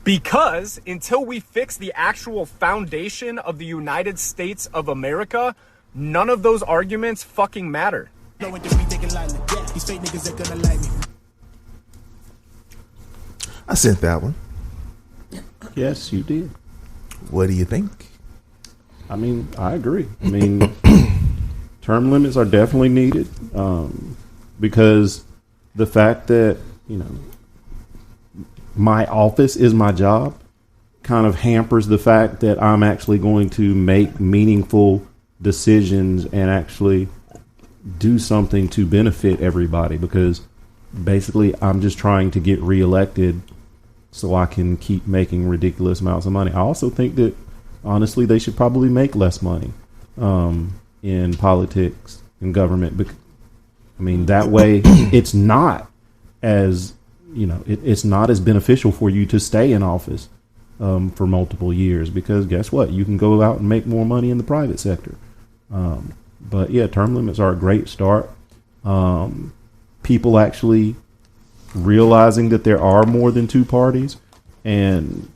Because until we fix the actual foundation of the United States of America, none of those arguments fucking matter. I sent that one. Yes, you did. What do you think? I mean, I agree. I mean, term limits are definitely needed because the fact that, you know, my office is my job kind of hampers the fact that I'm actually going to make meaningful decisions and actually do something to benefit everybody, because basically I'm just trying to get reelected so I can keep making ridiculous amounts of money. I also think that honestly they should probably make less money in politics and government. I mean, that way it's not as, you know, it's not as beneficial for you to stay in office for multiple years, because guess what? You can go out and make more money in the private sector. But yeah, term limits are a great start. People actually realizing that there are more than 2 parties and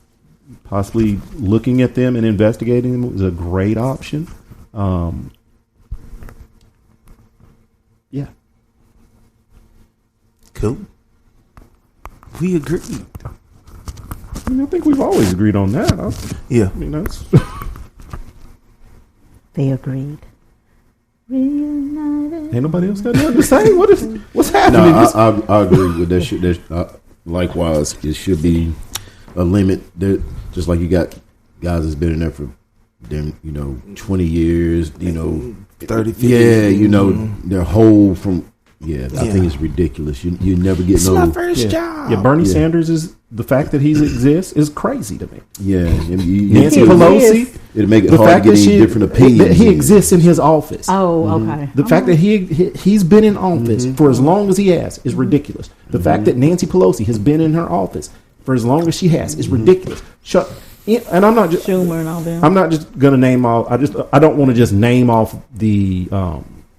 possibly looking at them and investigating them is a great option. Yeah. Cool. We agreed. I mean, I think we've always agreed on that. Yeah. I mean, that's... They agreed. Reunited. Ain't nobody else got nothing to say? What's happening? No, I agree with that shit. Likewise, it should be a limit. Just like you got guys that's been in there for, 20 years, 30, 50. Yeah, their whole from... Yeah, I think it's ridiculous. You never get my first job. Yeah, Bernie Sanders is... The fact that he exists is crazy to me. Yeah. Nancy Pelosi... It'd make it hard to get any different opinions. He exists in his office. Oh, okay. The fact that he's been in office for as long as he has is ridiculous. The fact that Nancy Pelosi has been in her office for as long as she has is ridiculous. And I'm not just Schumer and all them. I'm not just going to name all. I don't want to just name off the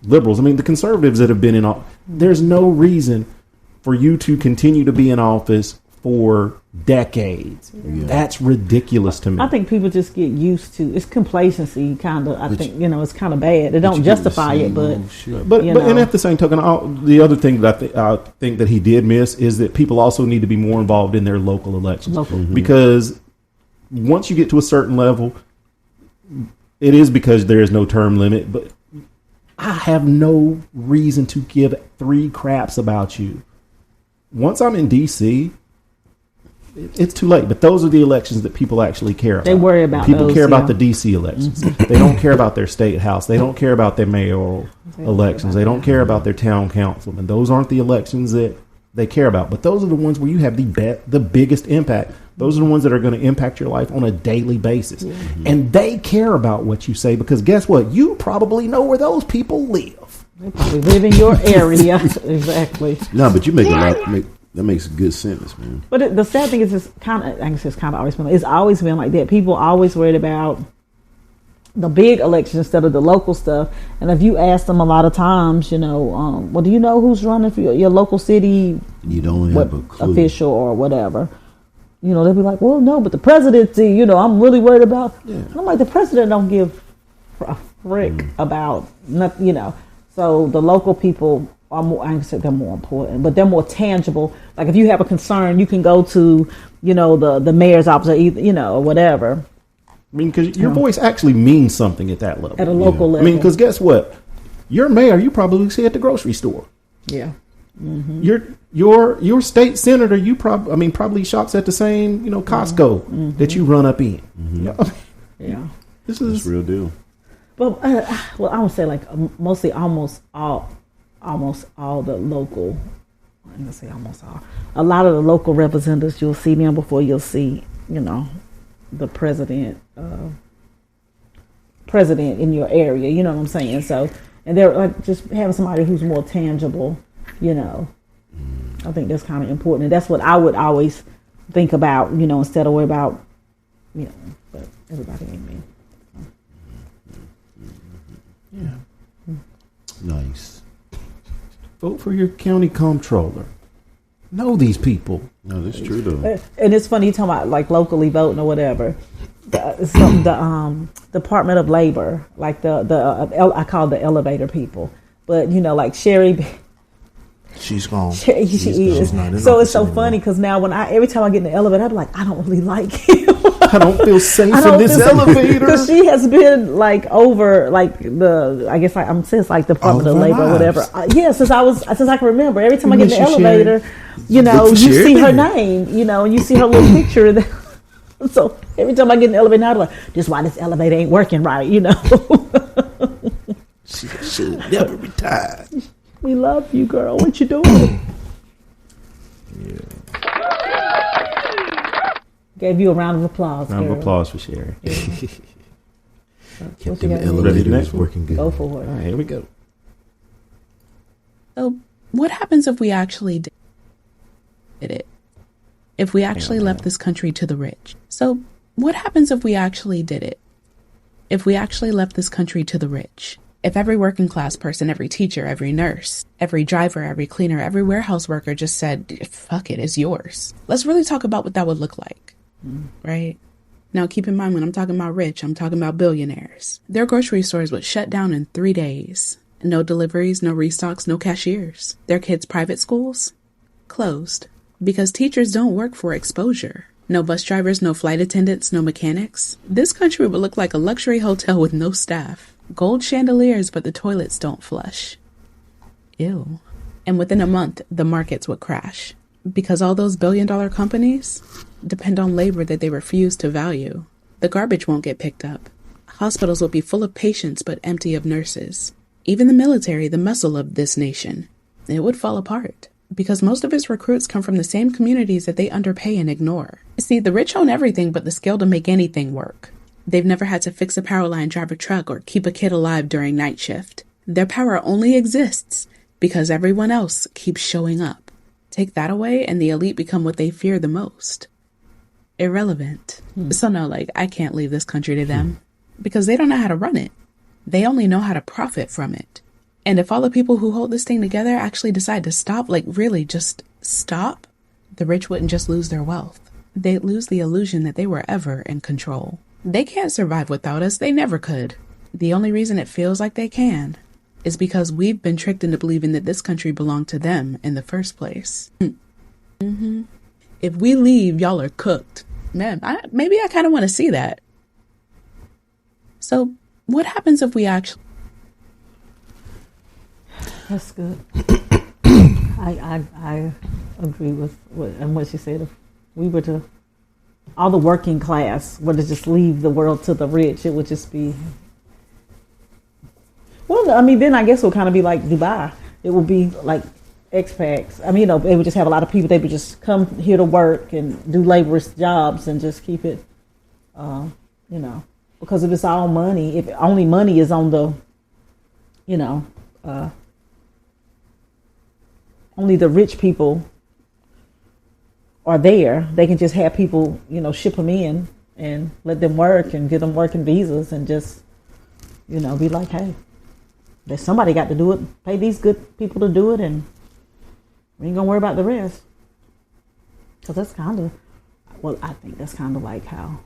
liberals. I mean, the conservatives that have been in office. There's no reason for you to continue to be in office for decades. Yeah. That's ridiculous to me. I think people just get used to it's complacency, kind of. I think it's kind of bad. They don't justify it, but and at the same token, the other thing that I think that he did miss is that people also need to be more involved in their local elections, because once you get to a certain level, it is because there is no term limit, but I have no reason to give 3 craps about you. Once I'm in D.C., it's too late. But those are the elections that people actually care about. They worry about people those, care about yeah. the D.C. elections. They don't care about their state house. They don't care about their mayoral elections. They don't care about their town councilman. Those aren't the elections that they care about. But those are the ones where you have the biggest impact. Those are the ones that are going to impact your life on a daily basis. Mm-hmm. And they care about what you say because guess what? You probably know where those people live. They probably live in your area. Exactly. No, but you make a lot. That makes good sense, man. But the sad thing is, it's kind of, I guess it's kind of always been. It's always been like that. People always worried about the big elections instead of the local stuff. And if you ask them a lot of times, you know, well, do you know who's running for your local city? You don't have a clue. Official or whatever. You know, they'll be like, well, no, but the presidency, you know, I'm really worried about. Yeah. And I'm like, the president don't give a frick about nothing, you know. So the local people are more, I can say they're more important, but they're more tangible. Like if you have a concern, you can go to, you know, the mayor's office or either, you know, or whatever. I mean, because your voice actually means something at that level. At a local level. I mean, because guess what? Your mayor, you probably see at the grocery store. Yeah. Mm-hmm. Your state senator, you probably shops at the same, you know, Costco that you run up in. Mm-hmm. You know? Yeah. This is real deal. But well, I would say like mostly almost all the local. I'm gonna say almost all. A lot of the local representatives, you'll see them before you'll see, you know, the president in your area. You know what I'm saying? So, and they're like just having somebody who's more tangible. You know, I think that's kind of important, and that's what I would always think about. You know, instead of worry about, you know, but everybody ain't me. Yeah. Nice. Vote for your county comptroller. Know these people. No, that's true though. And it's funny you talking about like locally voting or whatever. The Department of Labor, like I call the elevator people, but you know, like Sherry. She's gone. She is. So it's so funny because now every time I get in the elevator, I'm like, I don't really like him. I don't feel safe in this elevator. Because she has been like over like I'm since like the Department of Labor or whatever. Since I can remember. Every time I get in the elevator, you know, you see her name, you know, and you see her little picture. So every time I get in the elevator, I'm like, this is why this elevator ain't working right, you know. She'll never retire. We love you, girl. What you doing? Gave you a round of applause. Round of applause for Sherry. Yeah. Kept them elevators working good. Go for it. All right, here we go. So, what happens if we actually did it? If we actually left this country to the rich? So, what happens if we actually did it? If we actually left this country to the rich? If every working class person, every teacher, every nurse, every driver, every cleaner, every warehouse worker just said, fuck it, it's yours. Let's really talk about what that would look like, right? Now, keep in mind, when I'm talking about rich, I'm talking about billionaires. Their grocery stores would shut down in 3 days. No deliveries, no restocks, no cashiers. Their kids' private schools? Closed. Because teachers don't work for exposure. No bus drivers, no flight attendants, no mechanics. This country would look like a luxury hotel with no staff. Gold chandeliers, but the toilets don't flush. Ew. And within a month, the markets would crash. Because all those billion-dollar companies depend on labor that they refuse to value. The garbage won't get picked up. Hospitals will be full of patients but empty of nurses. Even the military, the muscle of this nation, it would fall apart. Because most of its recruits come from the same communities that they underpay and ignore. See, the rich own everything but the skill to make anything work. They've never had to fix a power line, drive a truck, or keep a kid alive during night shift. Their power only exists because everyone else keeps showing up. Take that away and the elite become what they fear the most. Irrelevant. So no, I can't leave this country to them because they don't know how to run it. They only know how to profit from it. And if all the people who hold this thing together actually decide to stop, really just stop, the rich wouldn't just lose their wealth. They'd lose the illusion that they were ever in control. They can't survive without us. They never could. The only reason it feels like they can is because we've been tricked into believing that this country belonged to them in the first place. If we leave, y'all are cooked. Man, maybe I kind of want to see that. So, what happens if we actually... That's good. I agree with what she said. If we were to, all the working class were to just leave the world to the rich, it would just be. Well, I mean, then I guess it would kind of be like Dubai. It would be like expats. I mean, they would just have a lot of people. They would just come here to work and do laborious jobs and just keep it, because if it's all money, if only money is on the, only the rich people are there, they can just have people, ship them in and let them work and get them working visas and just, be like, hey, there's somebody got to do it. Pay these good people to do it, and we ain't gonna worry about the rest. Because that's kind of, I think that's kind of like how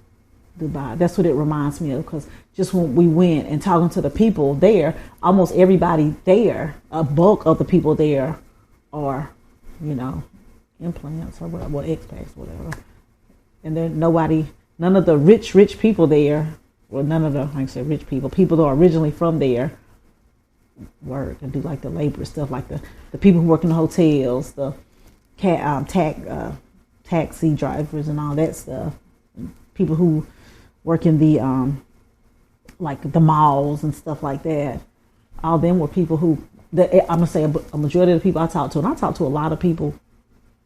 Dubai, that's what it reminds me of. Because just when we went and talking to the people there, almost everybody there, a bulk of the people there are, implants or whatever, expats, whatever. And then none of the rich people there, well, none of the, like I said, rich people that are originally from there work and do like the labor stuff, like the people who work in the hotels, the taxi drivers and all that stuff. People who work in the like the malls and stuff like that. All them were people who, I'm gonna say a majority of the people I talked to, and I talked to a lot of people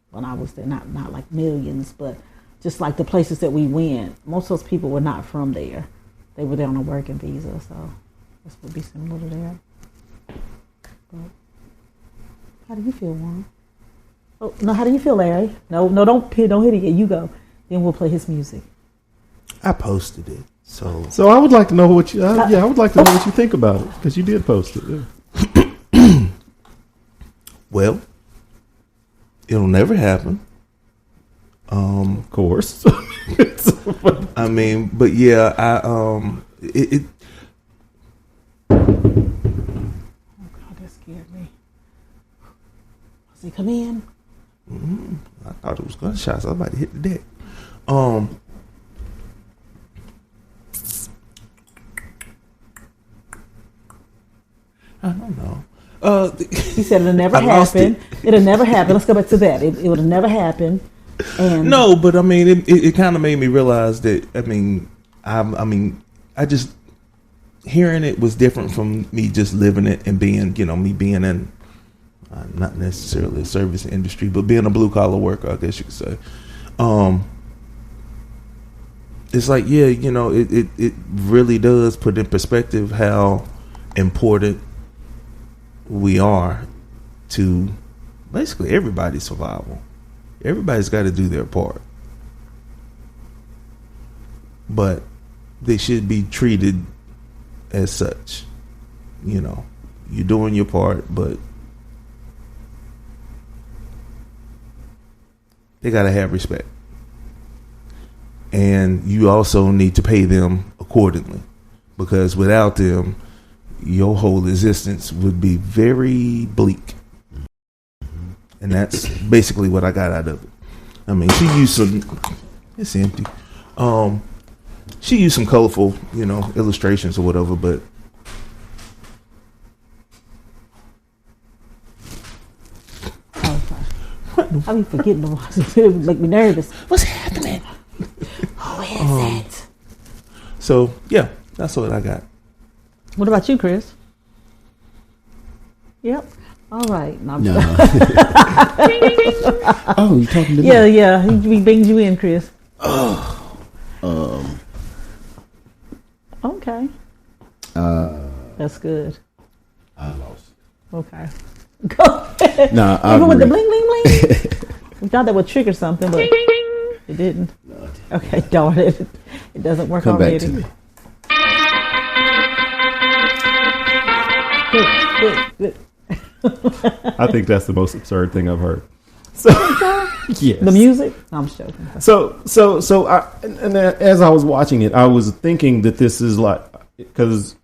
when I was there, not like millions, but just like the places that we went, most of those people were not from there. They were there on a working visa, so this would be similar to that. But how do you feel, Juan? Oh no, how do you feel, Larry? No, don't hit it yet. You go. Then we'll play his music. I posted it, so I would like to know what you. I would like to know what you think about it, because you did post it. Yeah. Well, it'll never happen. Of course. I mean, but yeah, it. Oh God, that scared me. Does he come in? I thought it was gunshots. I was about to hit the deck. I don't know. He said it'll never happen. It'll never happen. Let's go back to that. It would have never happened. And no, but I mean, it kind of made me realize that. I just hearing it was different from me just living it and being, me being in not necessarily a service industry, but being a blue collar worker, I guess you could say. It's like, yeah, it really does put in perspective how important we are to basically everybody's survival. Everybody's got to do their part, but they should be treated as such. You're doing your part, but they got to have respect, and you also need to pay them accordingly, because without them, your whole existence would be very bleak. And that's basically what I got out of it. I mean, she used some. It's empty. She used some colorful, illustrations or whatever, but I be forgetting the ones. It make me nervous. What's happening? Who is it? So yeah, that's what I got. What about you, Chris? Yep. All right. No. Oh, you talking to me? Yeah. He brings you in, Chris. Okay. That's good. I lost it. Okay. Go ahead. Nah, even with the bling bling bling. We thought that would trigger something, but it didn't. Okay, darn it. It doesn't work Come already. back to me. Good. I think that's the most absurd thing I've heard. So, yes. The music? No, I'm just joking. So as I was watching it, I was thinking that this is like, because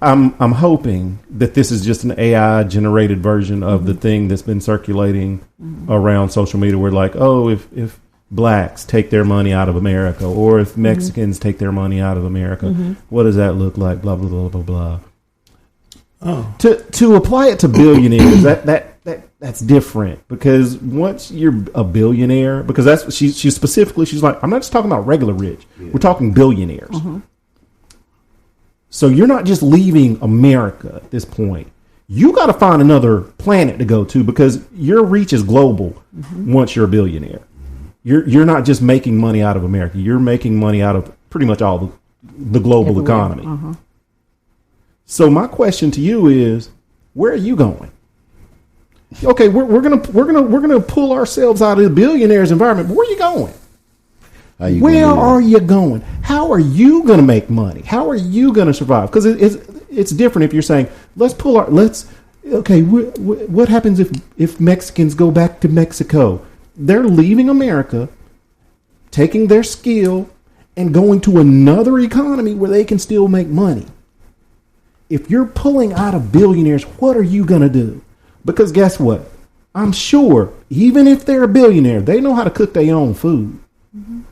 I'm hoping that this is just an AI generated version of the thing that's been circulating around social media, where like, oh, if blacks take their money out of America, or if Mexicans take their money out of America, what does that look like? Blah blah blah blah blah. To apply it to billionaires, that's different, because once you're a billionaire, because that's what she's specifically, she's like, I'm not just talking about regular rich. Yeah. We're talking billionaires. Mm-hmm. So you're not just leaving America at this point. You got to find another planet to go to, because your reach is global. Mm-hmm. Once you're a billionaire, you're not just making money out of America. You're making money out of pretty much all the global economy. Uh-huh. So my question to you is, where are you going? Okay, we're gonna pull ourselves out of the billionaires environment. But where are you going? Where are you going? How are you going to make money? How are you going to survive? Because it's different if you're saying, what happens if Mexicans go back to Mexico? They're leaving America, taking their skill, and going to another economy where they can still make money. If you're pulling out of billionaires, what are you going to do? Because guess what? I'm sure, even if they're a billionaire, they know how to cook their own food. Mm-hmm.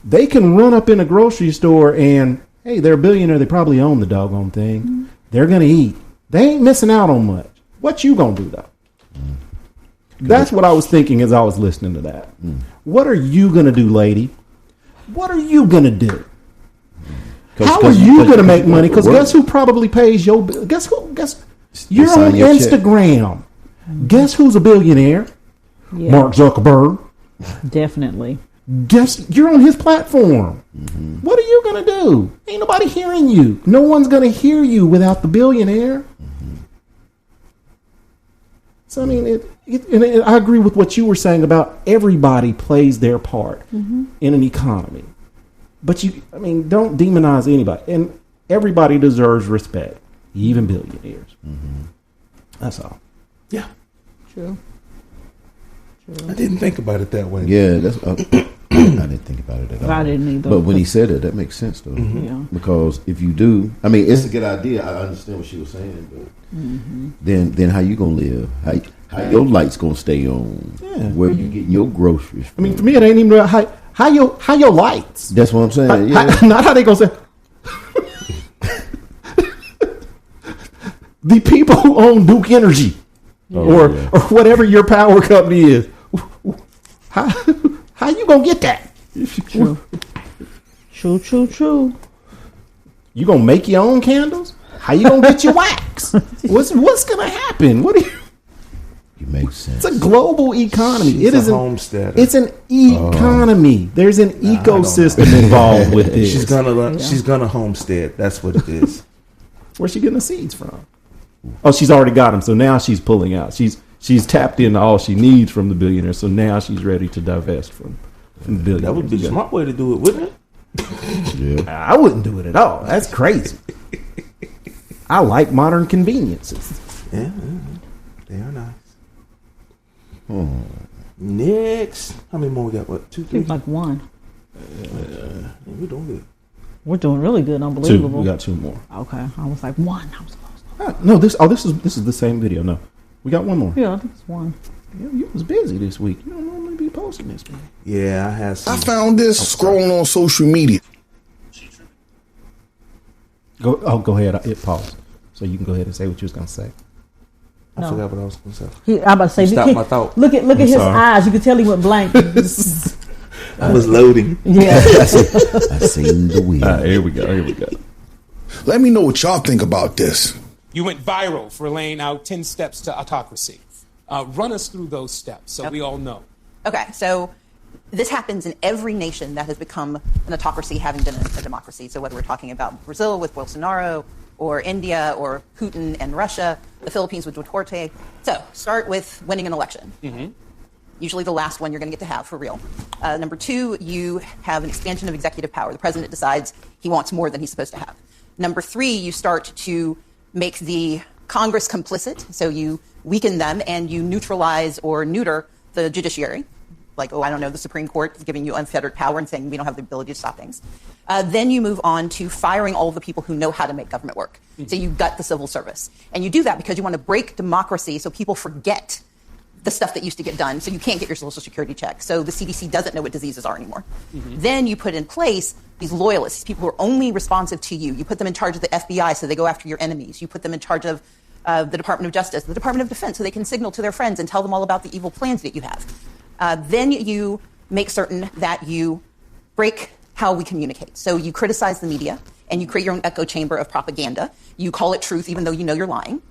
They can run up in a grocery store and, hey, they're a billionaire. They probably own the doggone thing. Mm-hmm. They're going to eat. They ain't missing out on much. What you going to do, though? Mm-hmm. That's what I was thinking as I was listening to that. Mm-hmm. What are you going to do, lady? What are you going to do? How are you going to make money? Because guess who probably pays your bill? Guess you're on Instagram. Guess who's a billionaire? Yeah. Mark Zuckerberg. Definitely. Guess you're on his platform. Mm-hmm. What are you going to do? Ain't nobody hearing you. No one's going to hear you without the billionaire. Mm-hmm. So, I mean, and I agree with what you were saying about everybody plays their part in an economy. But don't demonize anybody. And everybody deserves respect, even billionaires. Mm-hmm. That's all. Yeah. True. I didn't think about it that way. Yeah, that's. I didn't think about it at all. I didn't either. But when he said it, that makes sense, though. Mm-hmm. Yeah. Because if you do, it's a good idea. I understand what she was saying, but then how you gonna live? How your lights gonna stay on? Yeah. Where you getting your groceries from? For me, it ain't even about how your lights. That's what I'm saying. Not how they gonna say. The people who own Duke Energy or whatever your power company is, how you gonna get that? True. You gonna make your own candles? How you gonna get your wax? What's gonna happen? What do you? It makes sense. It's a global economy. It is a homesteader. It's an economy. There's an ecosystem involved with this. She's gonna homestead. That's what it is. Where's she getting the seeds from? Oh, she's already got them. So now she's pulling out. She's tapped into all she needs from the billionaire. So now she's ready to divest from the billionaire. That would be the smart way to do it, wouldn't it? Yeah. I wouldn't do it at all. That's crazy. I like modern conveniences. Yeah, they are nice. Oh. Next, how many more we got? What, 2, 3? Like one. We're doing good. We're doing really good. Unbelievable. 2. We got 2 more. Okay, I was like 1. I was close. No, this is the same video. No, we got 1 more. Yeah, I think it's 1. Yeah, you was busy this week. You don't normally be posting this, man. Yeah, I had some. I found this scrolling on social media. Go ahead. It paused, so you can go ahead and say what you was gonna say. I forgot what I was going to say. I'm about to say, stop my thought. Look at his eyes. You can tell he went blank. I was loading. Yeah. I seen the wheel. Here we go. Let me know what y'all think about this. You went viral for laying out 10 steps to autocracy. Run us through those steps so we all know. Okay, so this happens in every nation that has become an autocracy, having been a democracy. So whether we're talking about Brazil with Bolsonaro, or India, or Putin and Russia, the Philippines with Duterte. So start with winning an election. Mm-hmm. Usually the last one you're going to get to have for real. Number 2, you have an expansion of executive power. The president decides he wants more than he's supposed to have. Number 3, you start to make the Congress complicit. So you weaken them and you neutralize or neuter the judiciary. Like, the Supreme Court is giving you unfettered power and saying we don't have the ability to stop things. Then you move on to firing all the people who know how to make government work. Mm-hmm. So you gut the civil service. And you do that because you want to break democracy so people forget the stuff that used to get done. So you can't get your Social Security check. So the CDC doesn't know what diseases are anymore. Then you put in place these loyalists, these people who are only responsive to you. You put them in charge of the FBI so they go after your enemies. You put them in charge of the Department of Justice, the Department of Defense, so they can signal to their friends and tell them all about the evil plans that you have. Then you make certain that you break how we communicate. So you criticize the media and you create your own echo chamber of propaganda. You call it truth even though you know you're lying.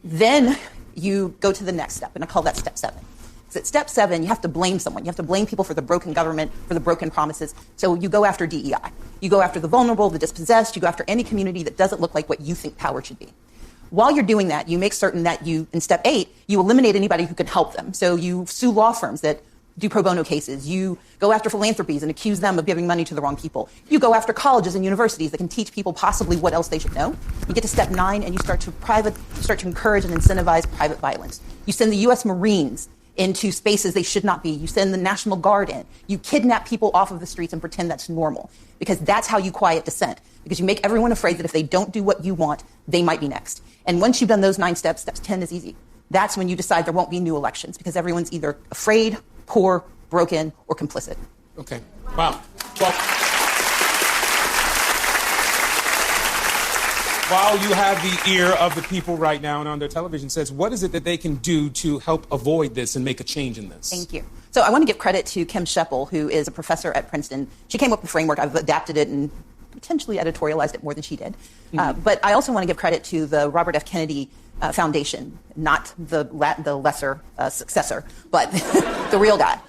Then you go to the next step, and I call that step 7. Because at step 7, you have to blame someone. You have to blame people for the broken government, for the broken promises. So you go after DEI. You go after the vulnerable, the dispossessed. You go after any community that doesn't look like what you think power should be. While you're doing that, you make certain that you, in step 8, you eliminate anybody who can help them. So you sue law firms that do pro bono cases. You go after philanthropies and accuse them of giving money to the wrong people. You go after colleges and universities that can teach people possibly what else they should know. You get to step 9 and you start to encourage and incentivize private violence. You send the U.S. Marines into spaces they should not be. You send the National Guard in. You kidnap people off of the streets and pretend that's normal, because that's how you quiet dissent, because you make everyone afraid that if they don't do what you want, they might be next. And once you've done those 9 steps, step 10 is easy. That's when you decide there won't be new elections, because everyone's either afraid, poor, broken, or complicit. Okay. Wow. Well, while you have the ear of the people right now and on their television sets, what is it that they can do to help avoid this and make a change in this? Thank you. So I want to give credit to Kim Sheppel, who is a professor at Princeton. She came up with a framework. I've adapted it and potentially editorialized it more than she did. But I also want to give credit to the Robert F. Kennedy Foundation, not the lesser successor, but the real guy.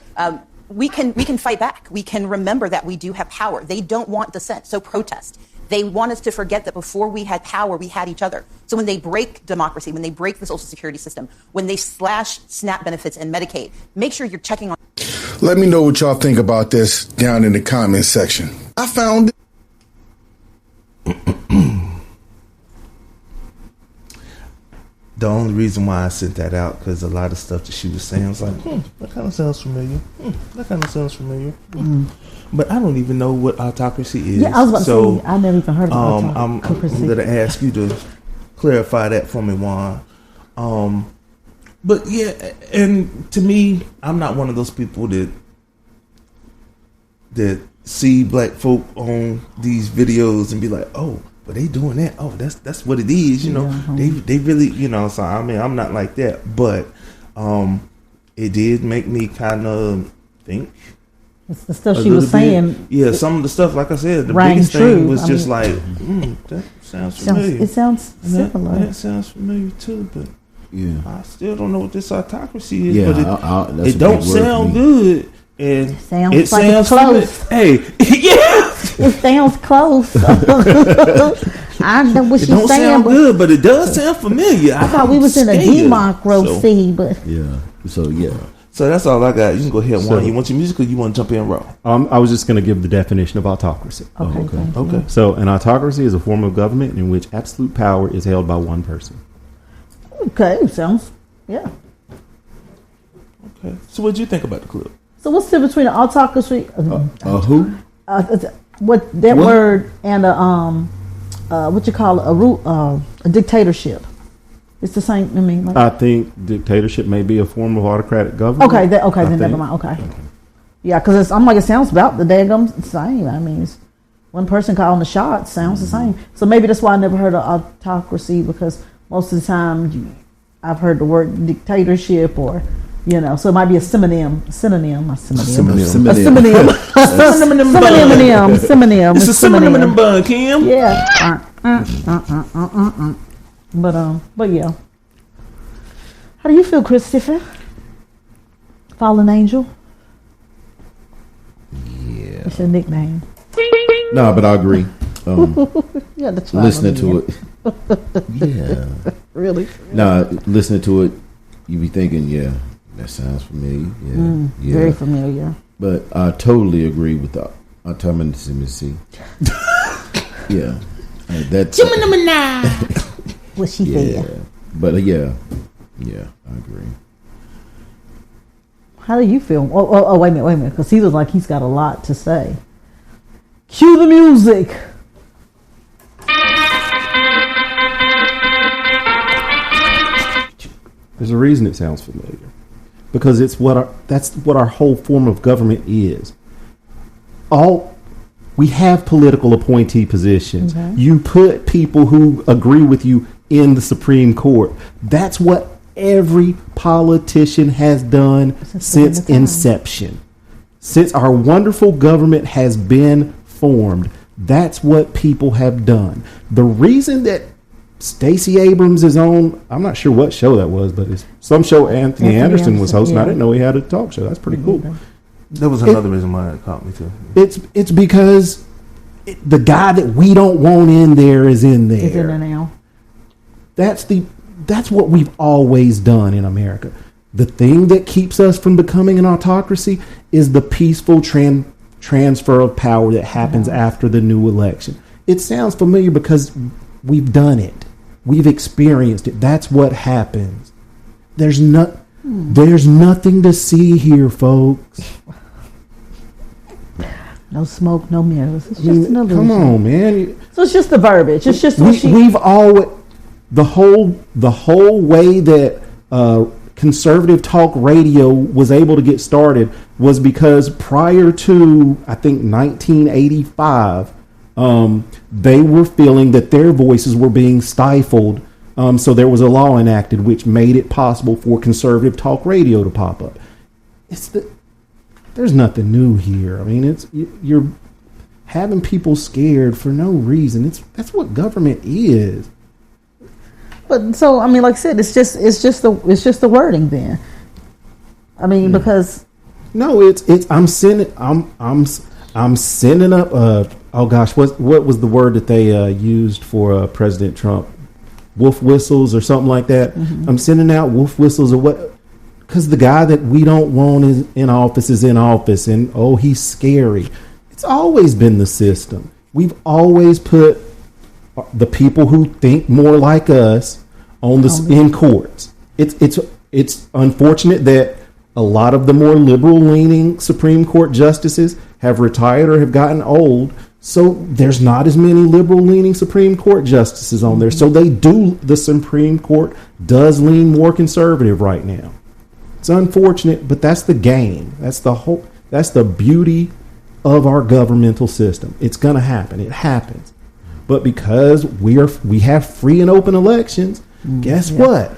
We can fight back. We can remember that we do have power. They don't want dissent, so protest. They want us to forget that before we had power, we had each other. So when they break democracy, when they break the Social Security system, when they slash SNAP benefits and Medicaid, make sure you're checking on. Let me know what y'all think about this down in the comments section. I found The only reason why I sent that out, because a lot of stuff that she was saying was like, that kind of sounds familiar. That kind of sounds familiar. But I don't even know what autocracy is. Yeah, I was about to say, I never even heard of autocracy. I'm going to ask you to clarify that for me, Juan. But yeah, and to me, I'm not one of those people that see black folk on these videos and be like, oh, but they doing that. Oh, that's what it is. You know, they really, you know. So I mean, I'm not like that, but it did make me kind of think. It's the stuff she was saying. Yeah, some of the stuff, like I said, the biggest thing was just like, that sounds familiar. It sounds similar. That sounds familiar too, but yeah, I still don't know what this autocracy is. Yeah, but it don't sound good. And it sounds close. Hey, yeah, it sounds close. I know what she's saying. It don't sound good, but it does sound familiar. I thought we was in a democracy, but yeah. So yeah. So that's all I got. You can go ahead. Juan, you want your music, or you want to jump in raw? I was just going to give the definition of autocracy. Okay. So an autocracy is a form of government in which absolute power is held by one person. Okay, sounds yeah. Okay. So what did you think about the clip? So what's the difference between an autocracy? Who? What that word and what you call a dictatorship? It's the same. I mean, I think dictatorship may be a form of autocratic government. Okay, then never mind. Okay. Yeah, because I'm like, it sounds about the daggum same. I mean, it's one person calling the shots sounds the same. So maybe that's why I never heard of autocracy, because most of the time I've heard the word dictatorship, or so it might be a synonym. It's a synonym bun, Kim. Yeah. But yeah. How do you feel, Christopher? Fallen Angel? Yeah. It's your nickname. No, but I agree. Yeah, that's listening to it. Yeah. Really? No, listening to it, you be thinking, yeah, that sounds familiar. Yeah. Very familiar. But I totally agree with the automacy. Yeah. That's what she said. But yeah, I agree. How do you feel? Oh, wait a minute, because he looks like he's got a lot to say. Cue the music. There's a reason it sounds familiar. because that's what our whole form of government is. We have political appointee positions. Mm-hmm. You put people who agree with you in the Supreme Court. That's what every politician has done since inception. Since our wonderful government has been formed, that's what people have done. The reason that Stacey Abrams is on, I'm not sure what show that was, but it's some show Anthony Anderson was hosting. Yeah. I didn't know he had a talk show. That's pretty cool. That was another reason why it caught me too. It's because the guy that we don't want in there is in there. Is in there now. That's what we've always done in America. The thing that keeps us from becoming an autocracy is the peaceful transfer of power that happens after the new election. It sounds familiar because we've done it. We've experienced it. That's what happens. There's nothing to see here, folks. No smoke, no mirrors. It's just an illusion. Come on, man. So it's just the verbiage. It's just we've always the whole way that conservative talk radio was able to get started was because prior to, I think, 1985, they were feeling that their voices were being stifled. So there was a law enacted which made it possible for conservative talk radio to pop up. There's nothing new here. I mean, you're having people scared for no reason. That's what government is. But so I mean, like I said, it's just the wording then. I mean, because no, I'm sending up. Oh gosh, what was the word that they used for President Trump? Wolf whistles or something like that. Mm-hmm. I'm sending out wolf whistles or what? Because the guy that we don't want is in office, and he's scary. It's always been the system. We've always put the people who think more like us in courts. It's unfortunate that a lot of the more liberal leaning Supreme Court justices have retired or have gotten old. So there's not as many liberal leaning Supreme Court justices on there. So the Supreme Court does lean more conservative right now. It's unfortunate, but that's the game. That's the beauty of our governmental system. It's going to happen. It happens. But because we have free and open elections, guess what?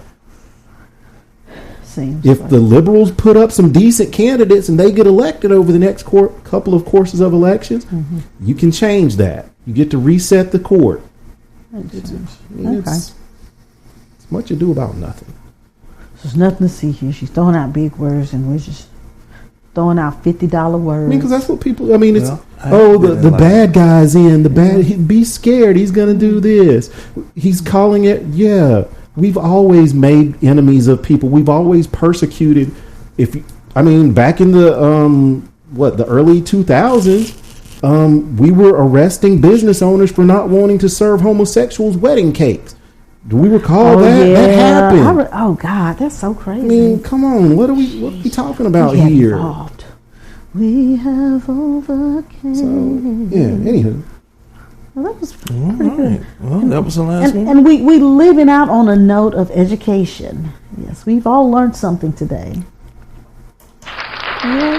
If the liberals put up some decent candidates and they get elected over the next couple of courses of elections, you can change that. You get to reset the court. It's much ado about nothing. There's nothing to see here. She's throwing out big words, and we're just throwing out $50 words. I mean, because that's what people. I mean, it's the bad guy's in. Be scared. He's going to do this. He's calling it. Yeah, we've always made enemies of people. We've always persecuted. Back in the the early 2000s, we were arresting business owners for not wanting to serve homosexuals wedding cakes. Do we recall that? Yeah. That happened. Oh God, that's so crazy. I mean, come on. What are we talking about here? Evolved. We have overcame. So, yeah. Anywho, well, that was pretty good. Well, that was the last one. And we living out on a note of education. Yes, we've all learned something today. Yay.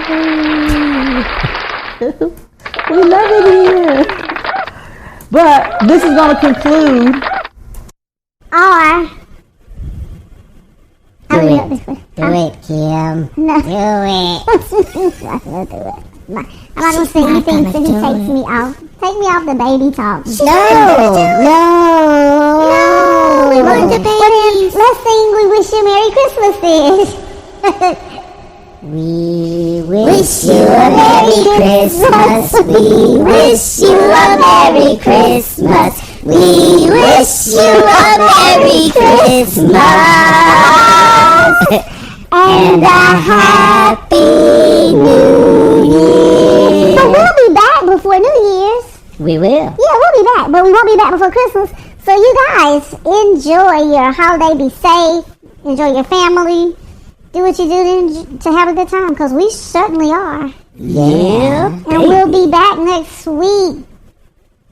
We love it here. But this is going to conclude. Do it, Kim. No. Do it. I'm not going to say anything until he takes me off. Take me off the baby talk. No. We want the baby. Let's sing We Wish You Merry Christmas then. We wish you a Merry Christmas. We wish you a Merry Christmas. We wish you a Merry Christmas and a Happy New Year. But we'll be back before New Year's. We will. Yeah, we'll be back, but we won't be back before Christmas. So you guys enjoy your holiday. Be safe. Enjoy your family. Do what you do to have a good time, because we certainly are. Yeah. And we'll be back next week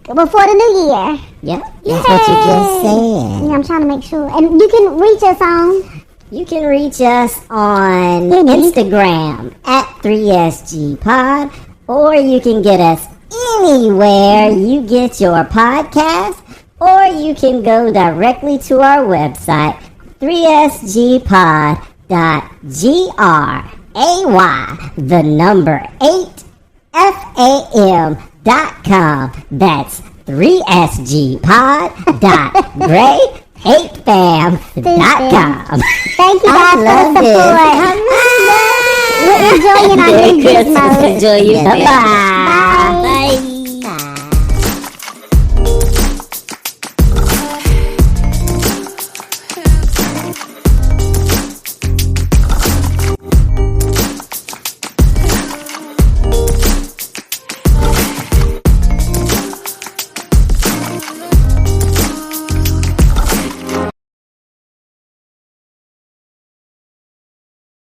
before the new year. Yep. That's what you just said. Yeah, I'm trying to make sure. And you can reach us on You can reach us on Instagram at 3SGPod, or you can get us anywhere you get your podcast, or you can go directly to our website, 3SGpod.8FAM.com. That's 3SGpod.great8fam.com. Thank you guys for the support. We're enjoying our new gizmos. Enjoy you. Bye-bye.